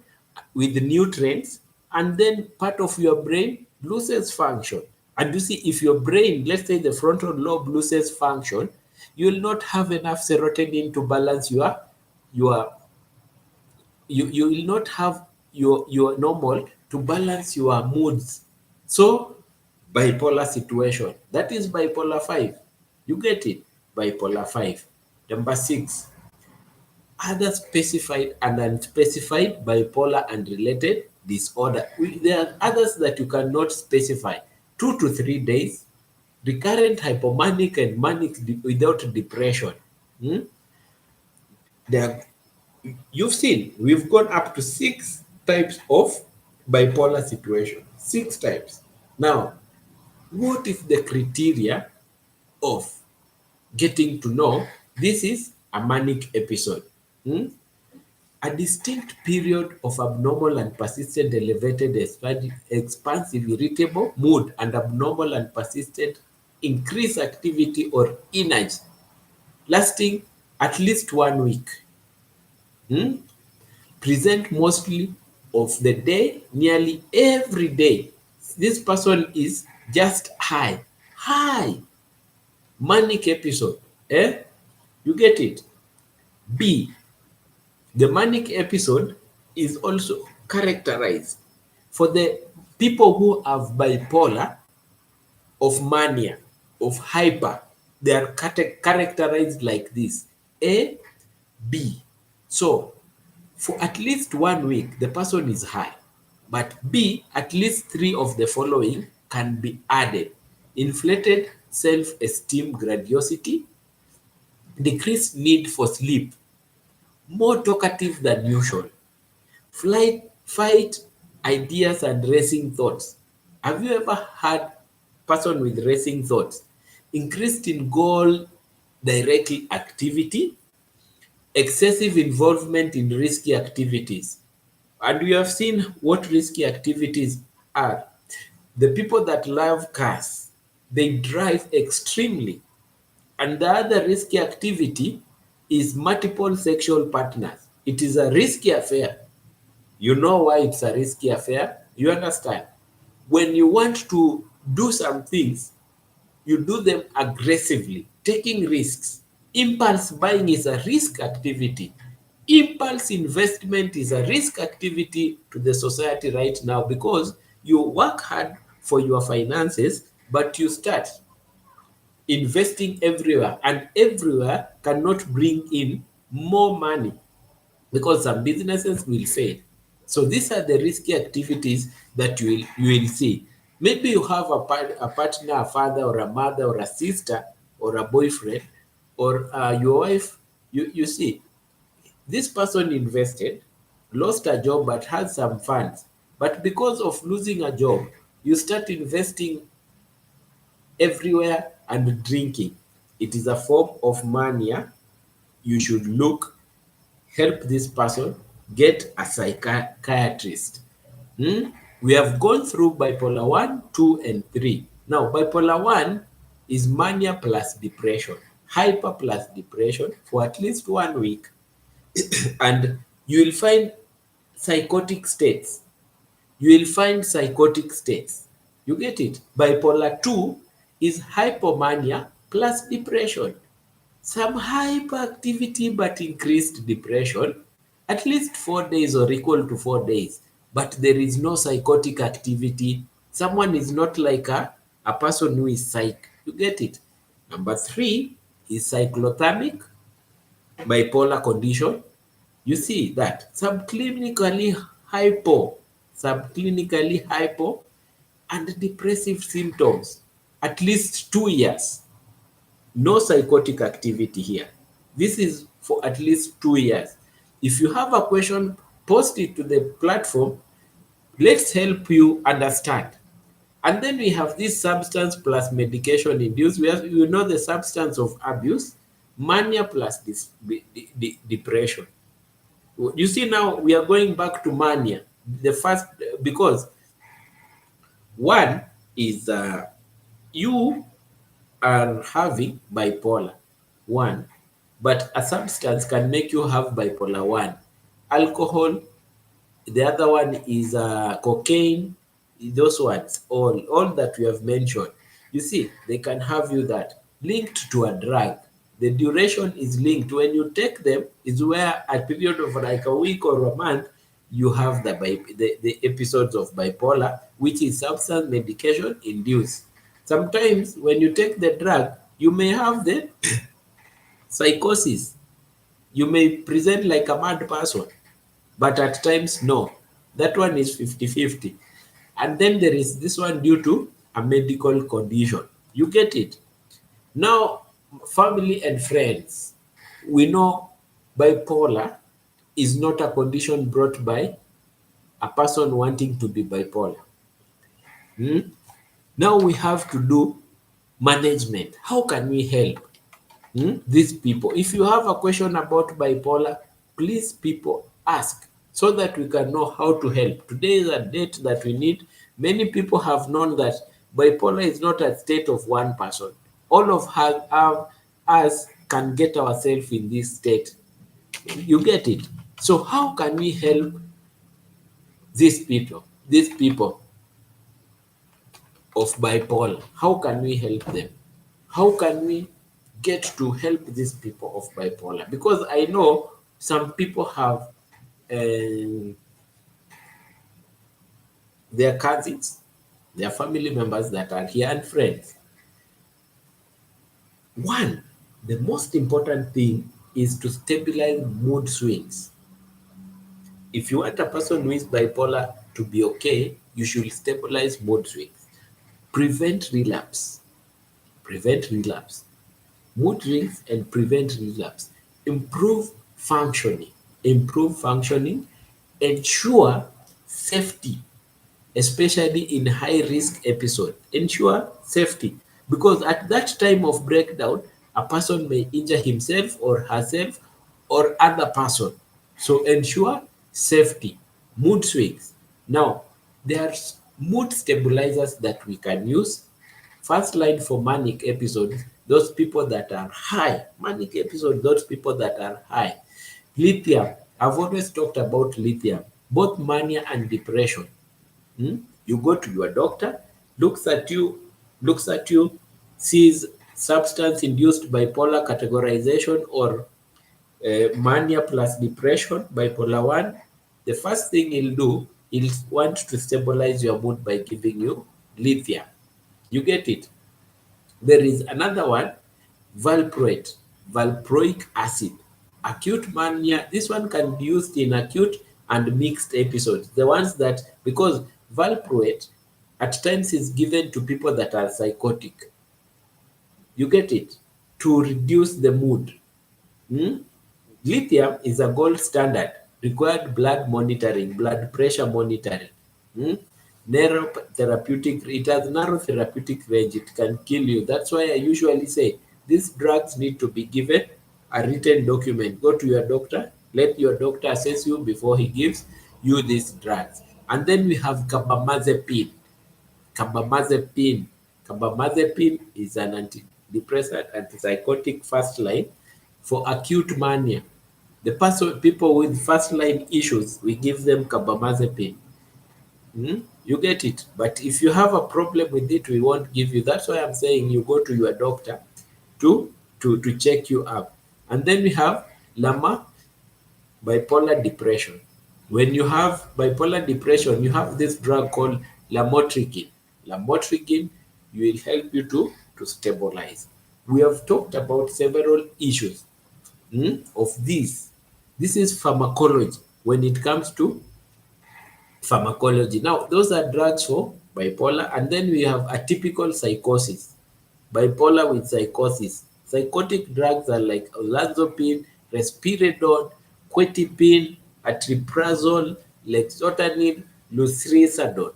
with nutrients, and then part of your brain loses function. And you see, if your brain, let's say the frontal lobe, loses function, you will not have enough serotonin to balance your you will not have your normal to balance your moods. So bipolar situation, that is bipolar 5. You get it? Bipolar 5. Number 6, other specified and unspecified bipolar and related disorder. There are others that you cannot specify. 2 to 3 days, recurrent hypomanic and manic without depression. There, you've seen, we've gone up to 6 types of bipolar situation. 6 types. Now, what is the criteria of getting to know this is a manic episode? A distinct period of abnormal and persistent elevated expansive irritable mood and abnormal and persistent increased activity or energy lasting at least 1 week. Present mostly of the day, nearly every day. This person is just high, manic episode. You get it? B, the manic episode is also characterized for the people who have bipolar, of mania, of hyper. They are characterized like this: A, B. So for at least 1 week, the person is high. But B, at least three of the following can be added: inflated self-esteem, grandiosity, decreased need for sleep, more talkative than usual, fight ideas and racing thoughts. Have you ever had person with racing thoughts? Increased in goal directed activity, excessive involvement in risky activities. And we have seen what risky activities are. The people that love cars, they drive extremely. And the other risky activity is multiple sexual partners. It is a risky affair. You know why it's a risky affair? You understand? When you want to do some things, you do them aggressively, taking risks. Impulse buying is a risk activity. Impulse investment is a risk activity to the society right now, because you work hard for your finances, but you start investing everywhere, and everywhere cannot bring in more money, because some businesses will fail. So these are the risky activities that you will see. Maybe you have a partner, a father or a mother or a sister or a boyfriend or your wife. You see, this person invested, lost a job but had some funds. But because of losing a job, you start investing everywhere and drinking. It is a form of mania. You should help this person get a psychiatrist. Hmm? We have gone through bipolar 1, 2, and 3. Now, bipolar 1 is mania plus depression, hyper plus depression for at least 1 week. And you will find psychotic states. You will find psychotic states. You get it? Bipolar 2 is hypomania plus depression. Some hyperactivity but increased depression, at least 4 days or equal to 4 days, but there is no psychotic activity. Someone is not like a person who is psych. You get it? Number 3 is cyclothymic bipolar condition. You see that subclinically hypo, and depressive symptoms, at least 2 years. No psychotic activity here. This is for at least 2 years. If you have a question, post it to the platform. Let's help you understand. And then we have this substance plus medication induced. You know the substance of abuse, mania plus depression. You see, now we are going back to mania. The first, because one is you are having bipolar 1, but a substance can make you have bipolar 1. Alcohol, the other one is cocaine, those ones, all that we have mentioned. You see, they can have you that linked to a drug. The duration is linked. When you take them, is where a period of like a week or a month, you have the episodes of bipolar, which is substance medication induced. Sometimes when you take the drug, you may have the psychosis. You may present like a mad person, but at times, no. That one is 50-50. And then there is this one due to a medical condition. You get it? Now, family and friends. We know bipolar is not a condition brought by a person wanting to be bipolar. Hmm? Now we have to do management. How can we help these people? If you have a question about bipolar, please people ask so that we can know how to help. Today is a date that we need. Many people have known that bipolar is not a state of one person. All of us can get ourselves in this state. You get it? So how can we help these people? These people of bipolar, how can we help them? How can we get to help these people of bipolar? Because I know some people have their cousins, their family members that are here, and friends One, the most important thing is to stabilize mood swings. If you want a person who is bipolar to be okay, you should stabilize mood swings. Prevent relapse. Prevent relapse. Mood swings and prevent relapse. Improve functioning. Improve functioning. Ensure safety, especially in high risk episode. Ensure safety, because at that time of breakdown, a person may injure himself or herself or other person. So ensure safety. Mood swings. Now, there's mood stabilizers that we can use. First line for manic episodes, those people that are high. Manic episode, those people that are high. Lithium. I've always talked about lithium, both mania and depression. You go to your doctor, looks at you, sees substance-induced bipolar categorization or mania plus depression, bipolar 1. The first thing he'll do, he'll want to stabilize your mood by giving you lithium. You get it? There is another one, valproate, valproic acid. Acute mania, this one can be used in acute and mixed episodes. The ones that, because valproate at times is given to people that are psychotic. You get it? To reduce the mood. Hmm? Lithium is a gold standard, required blood monitoring, blood pressure monitoring. Hmm? Narrow therapeutic, it has narrow therapeutic range, it can kill you. That's why I usually say these drugs need to be given a written document. Go to your doctor, let your doctor assess you before he gives you these drugs. And then we have carbamazepine. Carbamazepine. Carbamazepine is an antidepressant, antipsychotic first line for acute mania. The people with first line issues, we give them carbamazepine. You get it. But if you have a problem with it, we won't give you. That's why I'm saying you go to your doctor to to check you up. And then we have Lama, bipolar depression. When you have bipolar depression, you have this drug called lamotrigine. Lamotrigine will help you to stabilize. We have talked about several issues of this. This is pharmacology when it comes to pharmacology. Now, those are drugs for bipolar, and then we have atypical psychosis, bipolar with psychosis. Psychotic drugs are like olanzapine, risperidone, quetiapine, aripiprazole, lexotanil, lucerasone.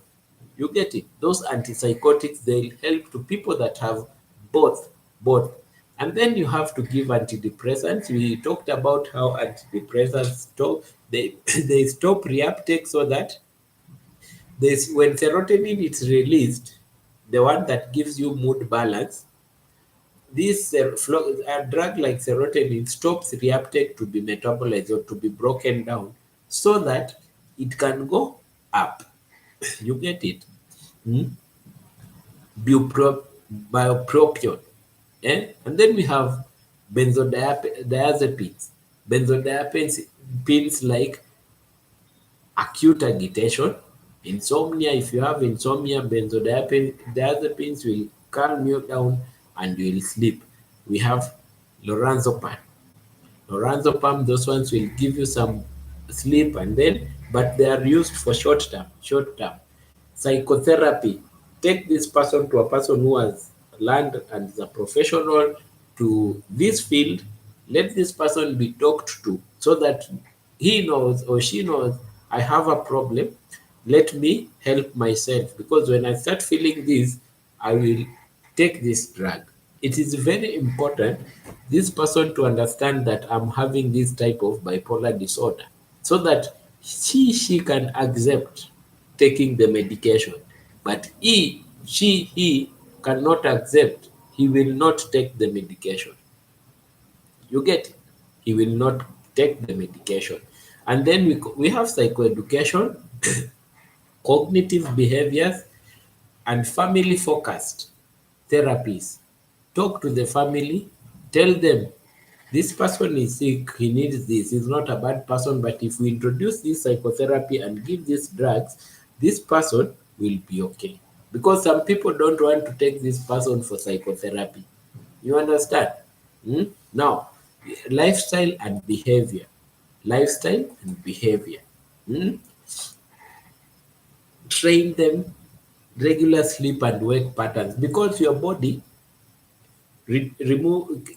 You get it? Those antipsychotics, they help to people that have both, both. And then you have to give antidepressants. We talked about how antidepressants stop, they, they stop reuptake so that when serotonin is released, the one that gives you mood balance, this a drug like serotonin stops reuptake to be metabolized or to be broken down so that it can go up. You get it? Hmm? Bupropion. And then we have benzodiazepines. Benzodiazepines like acute agitation, insomnia. If you have insomnia, benzodiazepines will calm you down and you will sleep. We have lorazepam. Lorazepam, those ones will give you some sleep, and then, but they are used for short term. Short term. Psychotherapy. Take this person to a person who has learned and is a professional to this field. Let this person be talked to so that he knows or she knows I have a problem. Let me help myself, because when I start feeling this, I will take this drug. It is very important this person to understand that I'm having this type of bipolar disorder so that she can accept taking the medication. But he cannot accept, he will not take the medication. You get it? He will not take the medication. And then we have psychoeducation, cognitive behaviors, and family focused therapies. Talk to the family, tell them this person is sick, he needs this, he's not a bad person, but if we introduce this psychotherapy and give these drugs, this person will be okay. Because some people don't want to take this person for psychotherapy. You understand? Now, lifestyle and behavior. Lifestyle and behavior. Hmm? Train them regular sleep and wake patterns because your body remove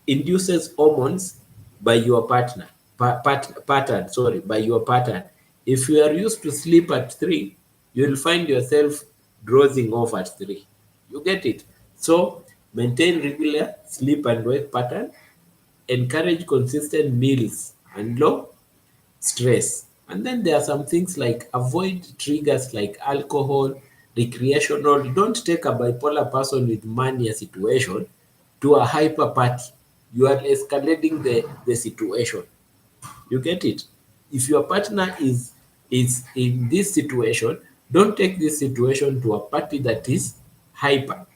induces hormones by your partner pattern, sorry, by your pattern. If you are used to sleep at 3, you will find yourself dozing off at 3. You get it? So maintain regular sleep and wake pattern, encourage consistent meals and low stress. And then there are some things like avoid triggers like alcohol, recreational. Don't take a bipolar person with mania situation to a hyper party. You are escalating the situation. You get it? If your partner is in this situation, don't take this situation to a party that is hyper.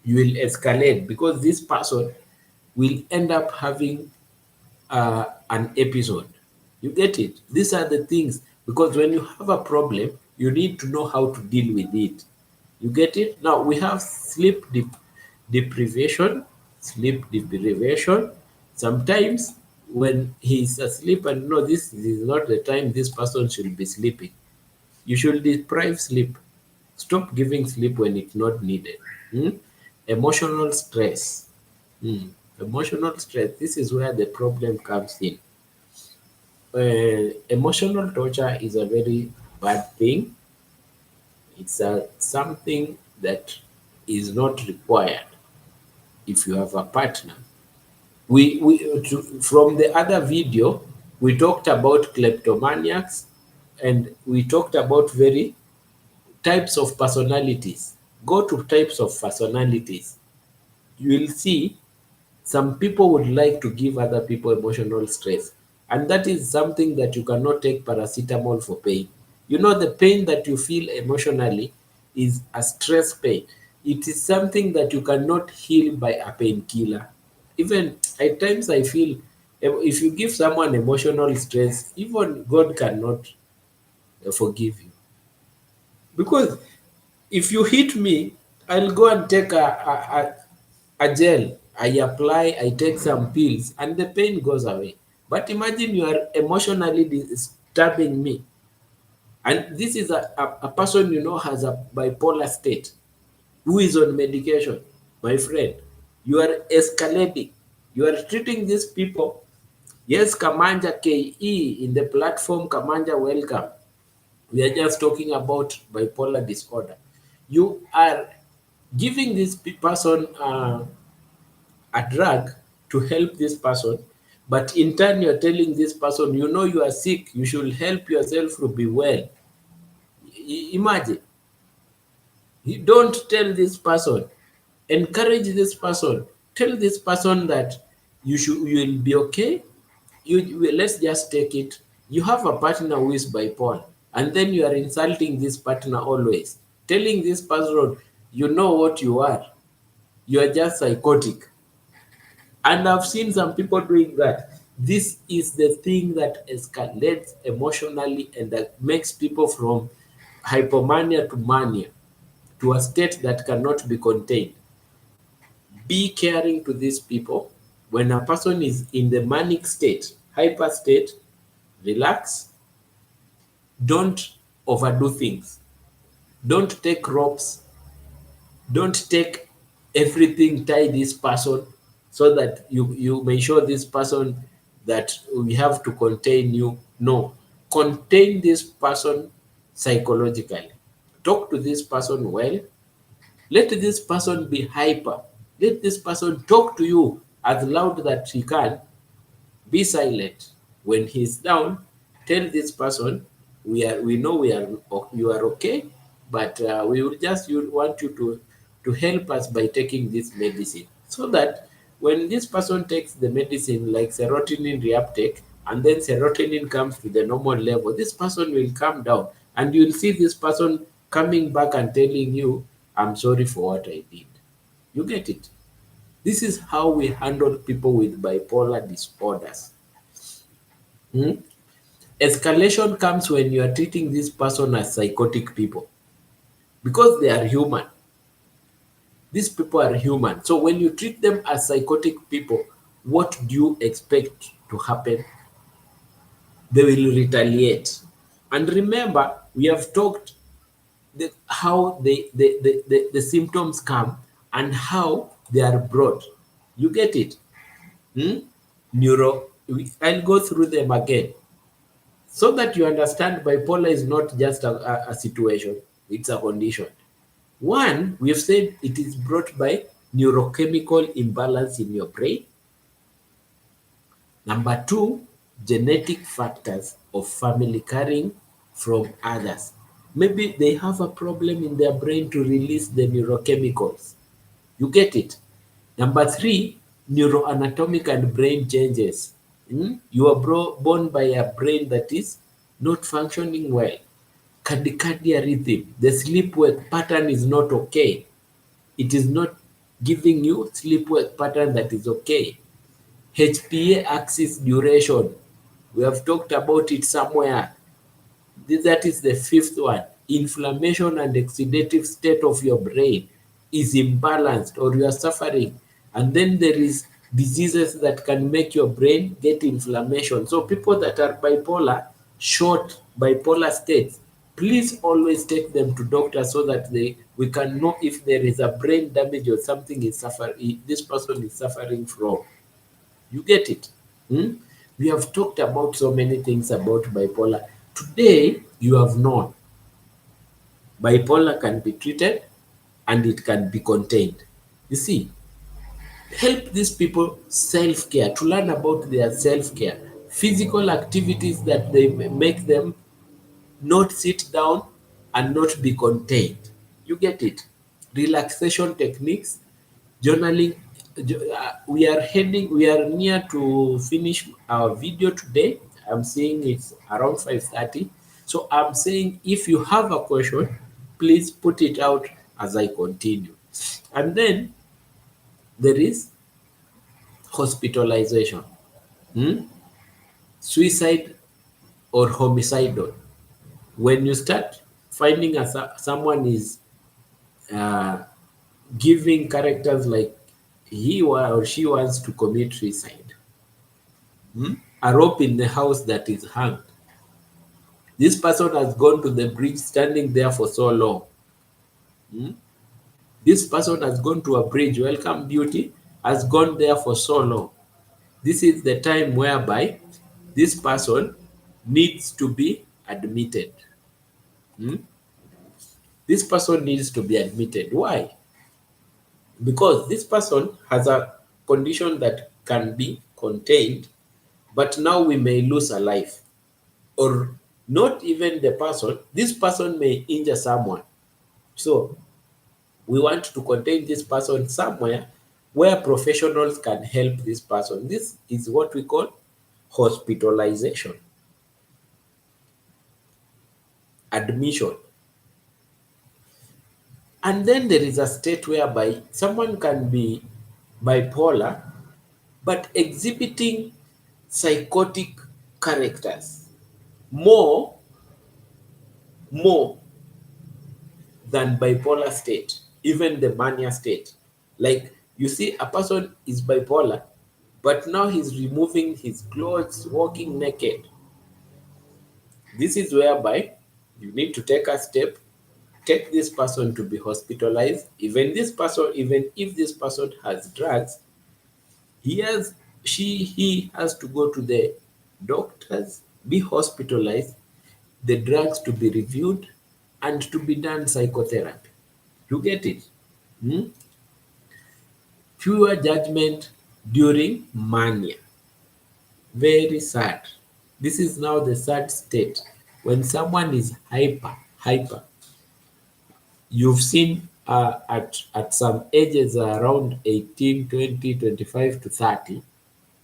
You will escalate because this person will end up having an episode. You get it? These are the things because when you have a problem, you need to know how to deal with it. You get it? Now we have deprivation, sleep deprivation. Sometimes when he's asleep and no, this is not the time this person should be sleeping. You should deprive sleep. Stop giving sleep when it's not needed. Hmm? Emotional stress. Hmm. Emotional stress. This is where the problem comes in. Emotional torture is a very bad thing. It's something that is not required if you have a partner. From the other video, we talked about kleptomaniacs and we talked about very types of personalities. Go to types of personalities. You will see some people would like to give other people emotional stress. And that is something that you cannot take paracetamol for pain. You know, the pain that you feel emotionally is a stress pain. It is something that you cannot heal by a painkiller. Even at times, I feel if you give someone emotional stress, even God cannot forgive you. Because if you hit me, I'll go and take a gel. I apply, I take some pills, and the pain goes away. But imagine you are emotionally disturbing me. And this is a person you know has a bipolar state who is on medication. My friend, you are escalating. You are treating these people. Yes, Kamanja KE in the platform, Kamanja, welcome. We are just talking about bipolar disorder. You are giving this person a drug to help this person, but in turn you're telling this person, you know you are sick, you should help yourself to be well. Imagine, you don't tell this person, encourage this person, tell this person that you will be okay. Let's just take it. You have a partner who is bipolar, and then you are insulting this partner always, telling this person, you know what you are. You are just psychotic. And I've seen some people doing that. This is the thing that escalates emotionally and that makes people from hypomania to mania to a state that cannot be contained. Be caring to these people. When a person is in the manic state, hyper state, relax. Don't overdo things. Don't take ropes. Don't take everything, tie this person so that you may show this person that we have to contain you. No, contain this person psychologically. Talk to this person well. Let this person be hyper. Let this person talk to you as loud that he can. Be silent. When he's down, tell this person, we know you are okay, but we will just want you to help us by taking this medicine. So that when this person takes the medicine like serotonin reuptake, and then serotonin comes to the normal level, this person will calm down. And you'll see this person coming back and telling you, I'm sorry for what I did. You get it? This is how we handle people with bipolar disorders. Hmm? Escalation comes when you are treating this person as psychotic people because they are human. These people are human. So when you treat them as psychotic people, what do you expect to happen? They will retaliate. And remember, we have talked how the symptoms come and how they are brought. You get it? Hmm? I'll go through them again so that you understand bipolar is not just a situation, it's a condition. One, we have said it is brought by neurochemical imbalance in your brain. Number two, genetic factors of family carrying from others. Maybe they have a problem in their brain to release the neurochemicals. You get it? Number three, neuroanatomic and brain changes. You are born by a brain that is not functioning well. Cardiac rhythm, the sleep wake pattern is not okay. It is not giving you sleep wake pattern that is okay. HPA axis duration, we have talked about it somewhere. That is the fifth one. Inflammation and oxidative state of your brain is imbalanced or you are suffering. And then there is diseases that can make your brain get inflammation. So people that are bipolar, short bipolar states, please always take them to doctors so that we can know if there is a brain damage or something is suffering, this person is suffering from. You get it? Hmm? We have talked about so many things about bipolar. Today, you have known bipolar can be treated and it can be contained. You see, help these people self-care, to learn about their self-care, physical activities that they make them not sit down and not be contained. You get it? Relaxation techniques, journaling. We are near to finish our video today. I'm seeing it's around 5:30. So I'm saying if you have a question, please put it out as I continue. And then there is hospitalization, suicide or homicidal. When you start finding someone is uh, giving characters like or she wants to commit suicide, a rope in the house that is hung. This person has gone to the bridge standing there for so long. This person has gone to a bridge, welcome beauty, has gone there for so long. This is the time whereby this person needs to be admitted. This person needs to be admitted. Why? Because this person has a condition that can be contained, but now we may lose a life. Or not even the person, this person may injure someone. So we want to contain this person somewhere where professionals can help this person. This is what we call hospitalization, admission. And then there is a state whereby someone can be bipolar but exhibiting psychotic characters more more than bipolar state, even the mania state. Like you see, a person is bipolar, but now he's removing his clothes, walking naked. This is whereby you need to take a step, take this person to be hospitalized. Even if this person has drugs, he has to go to the doctors, be hospitalized, the drugs to be reviewed, and to be done psychotherapy. You get it? Hmm? Pure judgment during mania. Very sad. This is now the sad state. When someone is hyper. You've seen at some ages around 18, 20, 25 to 30,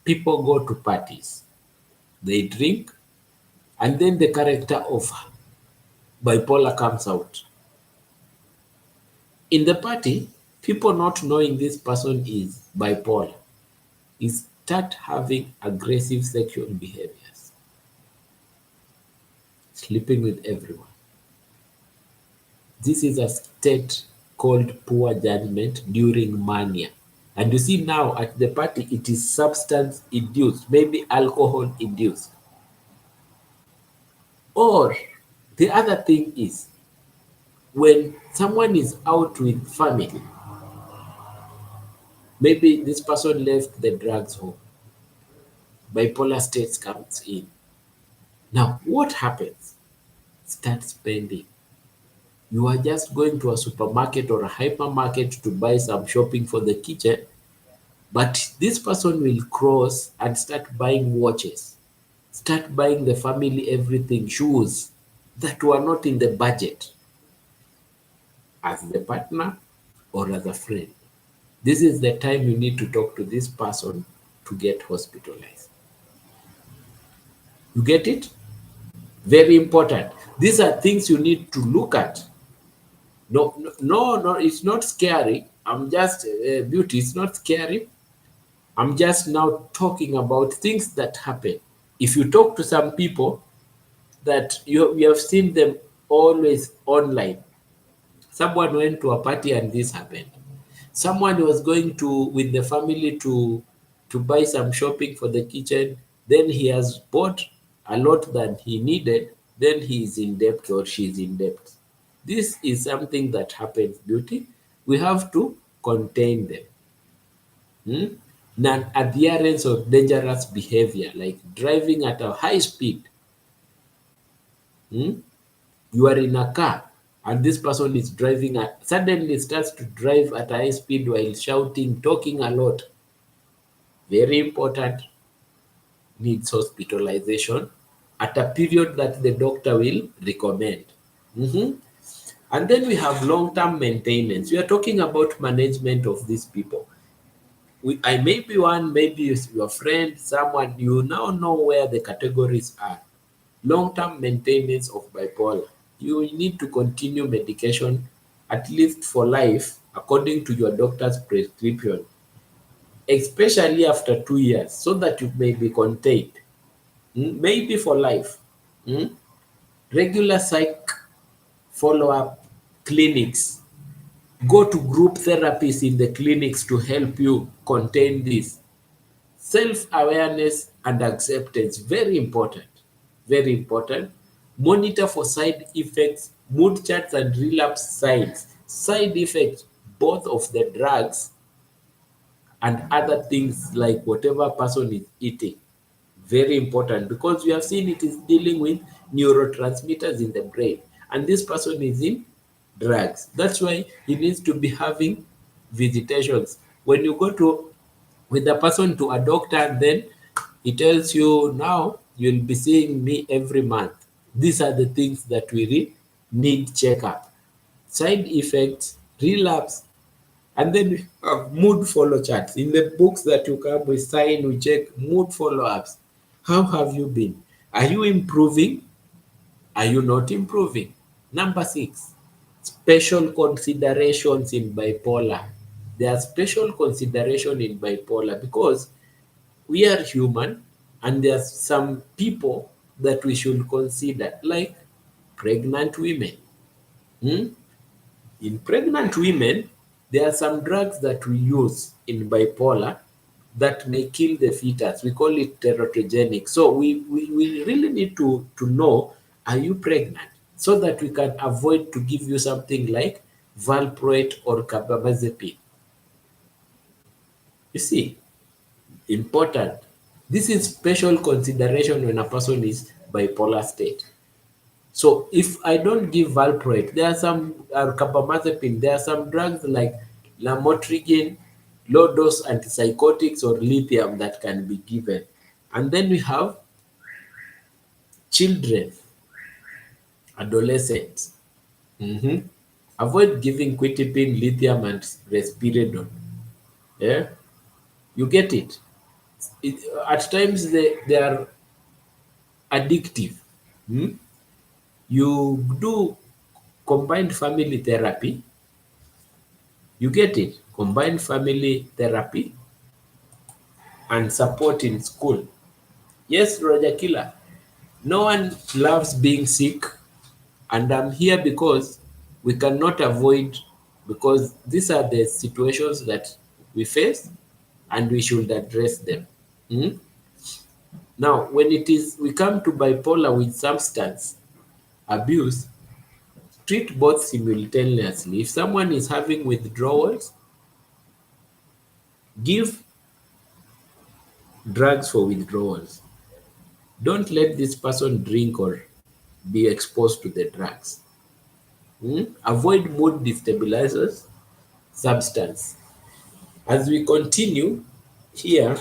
people go to parties. They drink, and then the character of bipolar comes out. In the party, people not knowing this person is bipolar, is start having aggressive sexual behaviors, sleeping with everyone. This is a state called poor judgment during mania. And you see now at the party, it is substance induced, maybe alcohol induced. Or the other thing is when someone is out with family, maybe this person left the drugs home, bipolar state comes in. Now, what happens? Start spending. You are just going to a supermarket or a hypermarket to buy some shopping for the kitchen, but this person will cross and start buying watches, start buying the family everything, shoes that were not in the budget as the partner or as a friend. This is the time you need to talk to this person to get hospitalized. You get it? Very important. These are things you need to look at. No, no, no, no, it's not scary. I'm just beauty. It's not scary. I'm just now talking about things that happen. If you talk to some people that you have seen them always online, someone went to a party and this happened. Someone was going to with the family to buy some shopping for the kitchen. Then he has bought a lot than he needed. Then he is in debt or she is in debt. This is something that happens, beauty. We have to contain them. Non-adherence of dangerous behavior, like driving at a high speed. Hmm? You are in a car and this person is driving at suddenly starts to drive at a high speed while shouting, talking a lot. Very important, needs hospitalization at a period that the doctor will recommend. Mhm. And then we have long-term maintenance. We are talking about management of these people. I may be one, maybe your friend, someone, you now know where the categories are. Long-term maintenance of bipolar. You will need to continue medication at least for life according to your doctor's prescription, especially after 2 years, so that you may be contained. Maybe for life. Mm? Regular psych follow-up clinics. Go to group therapies in the clinics to help you contain this. Self-awareness and acceptance, very important, very important. Monitor for side effects, mood charts and relapse signs. Side effects, both of the drugs and other things like whatever person is eating. Very important because we have seen it is dealing with neurotransmitters in the brain and this person is in drugs. That's why he needs to be having visitations. When you go to with the person to a doctor and then he tells you now you'll be seeing me every month. These are the things that we need checkup. Side effects, relapse, and then we have mood follow charts. In the books that you come, we sign, we check mood follow ups. How have you been? Are you improving? Are you not improving? Number 6, special considerations in bipolar. There are special consideration in bipolar because we are human and there are some people that we should consider, like pregnant women. Hmm? In pregnant women, there are some drugs that we use in bipolar that may kill the fetus. We call it teratogenic. So we really need to know, are you pregnant? So that we can avoid to give you something like valproate or carbamazepine. You see, important. This is special consideration when a person is bipolar state. So if I don't give valproate, there are some carbamazepine, there are some drugs like lamotrigine, low dose antipsychotics or lithium that can be given. And then we have children, adolescents. Mhm. Avoid giving quitipine, lithium, and risperidone. Yeah, you get it. it at times they are addictive. Hmm? You do combined family therapy. You get it? Combined family therapy and support in school. Yes, Roger Killer. No one loves being sick, and I'm here because we cannot avoid because these are the situations that we face and we should address them. Mm? Now, when it is we come to bipolar with substance abuse, treat both simultaneously. If someone is having withdrawals, give drugs for withdrawals. Don't let this person drink or be exposed to the drugs. Avoid mood destabilizers, substance. As we continue here,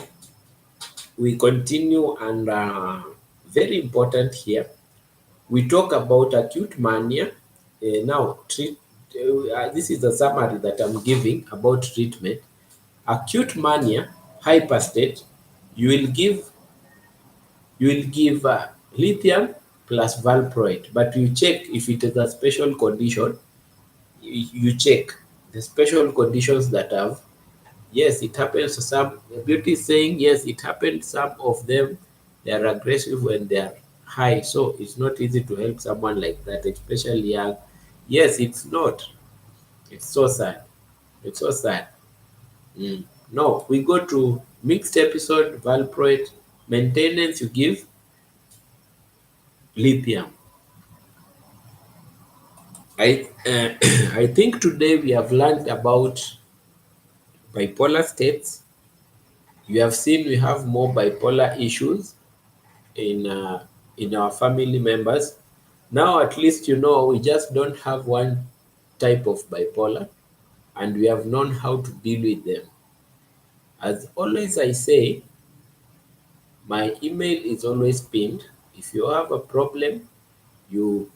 we continue and very important here, we talk about acute mania. Now, this is a summary that I'm giving about treatment. Acute mania, hyperstate, you will give lithium plus valproate, but you check if it is a special condition. You check the special conditions that have. Yes, it happens to some. Beauty is saying yes, it happens. Some of them they are aggressive when they are high, so it's not easy to help someone like that, especially young. Yes, it's not. It's so sad. It's so sad. Mm. No, we go to mixed episode, valproate, maintenance, you give lithium. I think today we have learned about bipolar states. You have seen we have more bipolar issues in uh, in our family members. Now at least you know we just don't have one type of bipolar, and we have known how to deal with them. As always I say, my email is always pinned. If you have a problem, you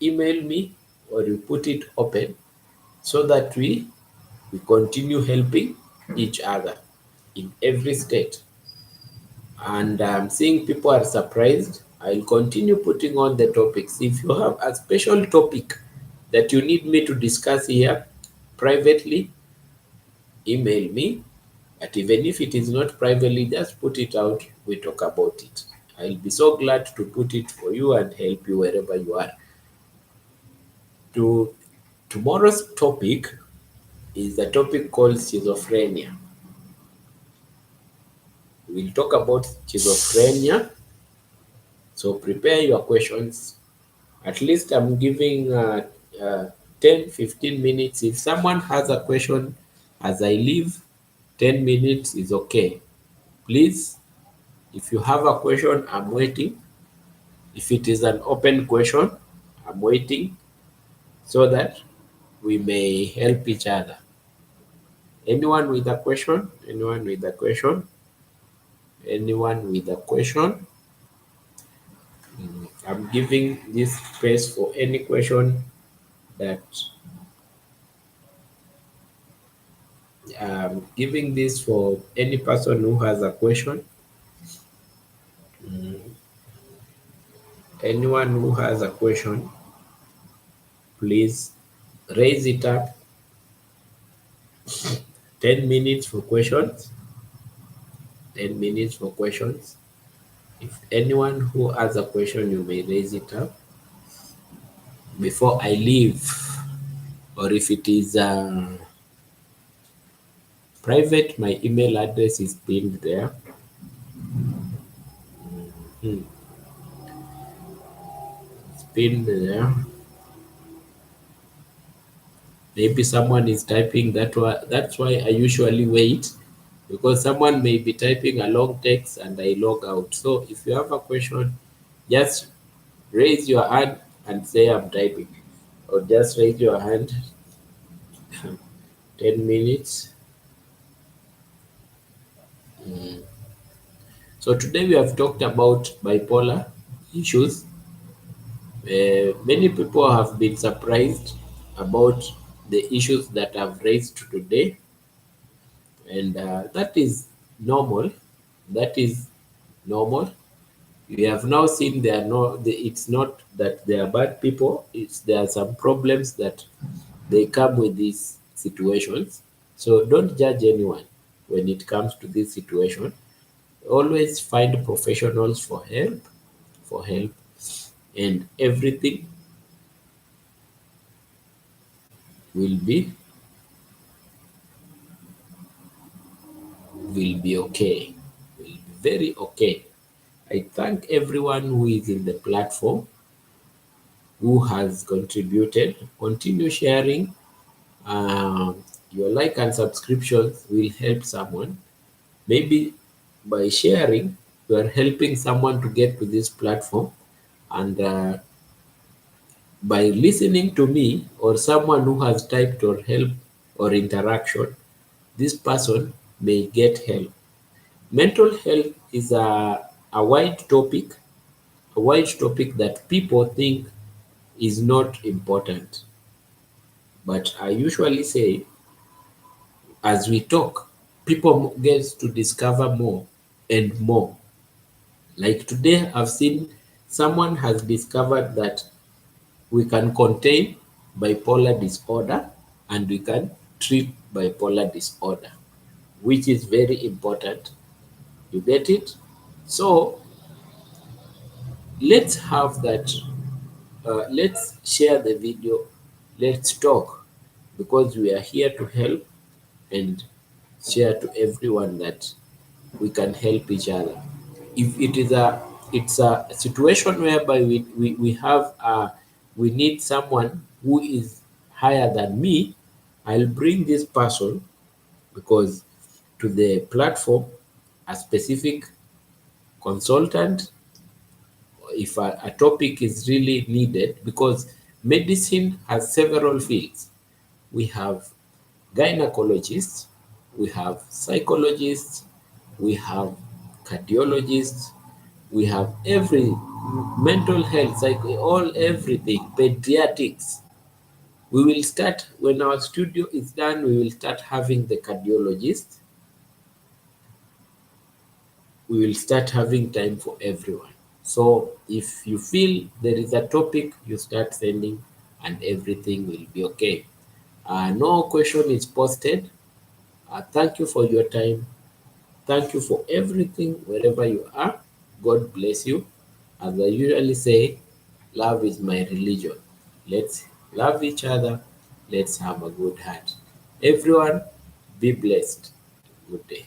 email me or you put it open so that we continue helping each other in every state. And I'm seeing people are surprised. I'll continue putting on the topics. If you have a special topic that you need me to discuss here privately, email me. But even if it is not privately, just put it out. We talk about it. I'll be so glad to put it for you and help you wherever you are. To tomorrow's topic is a topic called schizophrenia. We'll talk about schizophrenia. So prepare your questions. At least I'm giving 10, 15 minutes. If someone has a question as I leave, 10 minutes is okay. Please, if you have a question, I'm waiting. If it is an open question, I'm waiting so that we may help each other. Anyone with a question? Anyone with a question? Anyone with a question? I'm giving this space for any question that I'm giving this for any person who has a question. Anyone who has a question, please raise it up. 10 minutes for questions. 10 minutes for questions. If anyone who has a question, you may raise it up before I leave. Or if it is private, my email address is pinned there. Hmm. It's pinned there. Maybe someone is typing that's why I usually wait, because someone may be typing a long text and I log out. So if you have a question, just raise your hand and say I'm typing. Or just raise your hand. 10 minutes. So today we have talked about bipolar issues. Many people have been surprised about the issues that I've raised today, and that is normal. That is normal. We have now seen it's not that they are bad people. It's there are some problems that they come with these situations. So don't judge anyone when it comes to this situation. Always find professionals for help, and everything will be okay. Will be very okay. I thank everyone who is in the platform, who has contributed. Continue sharing. Your like and subscriptions will help someone. Maybe by sharing, you are helping someone to get to this platform, and by listening to me or someone who has typed or help or interaction, this person may get help. Mental health is a wide topic, that people think is not important. But I usually say, as we talk, people get to discover more and more. Like today, I've seen someone has discovered that we can contain bipolar disorder and we can treat bipolar disorder, which is very important. You get it? So let's have that. Let's share the video. Let's talk, because we are here to help and share to everyone that we can help each other. If it is it's a situation whereby we need someone who is higher than me, I'll bring this person, because to the platform, a specific consultant, if a topic is really needed, because medicine has several fields. We have gynecologists, we have psychologists, we have cardiologists, we have every mental health, all everything, pediatrics. We will start when our studio is done. We will start having the cardiologist. We will start having time for everyone. So if you feel there is a topic, you start sending, and everything will be okay. No question is posted. Thank you for your time. Thank you for everything wherever you are. God bless you. As I usually say, love is my religion. Let's love each other. Let's have a good heart. Everyone, be blessed. Good day.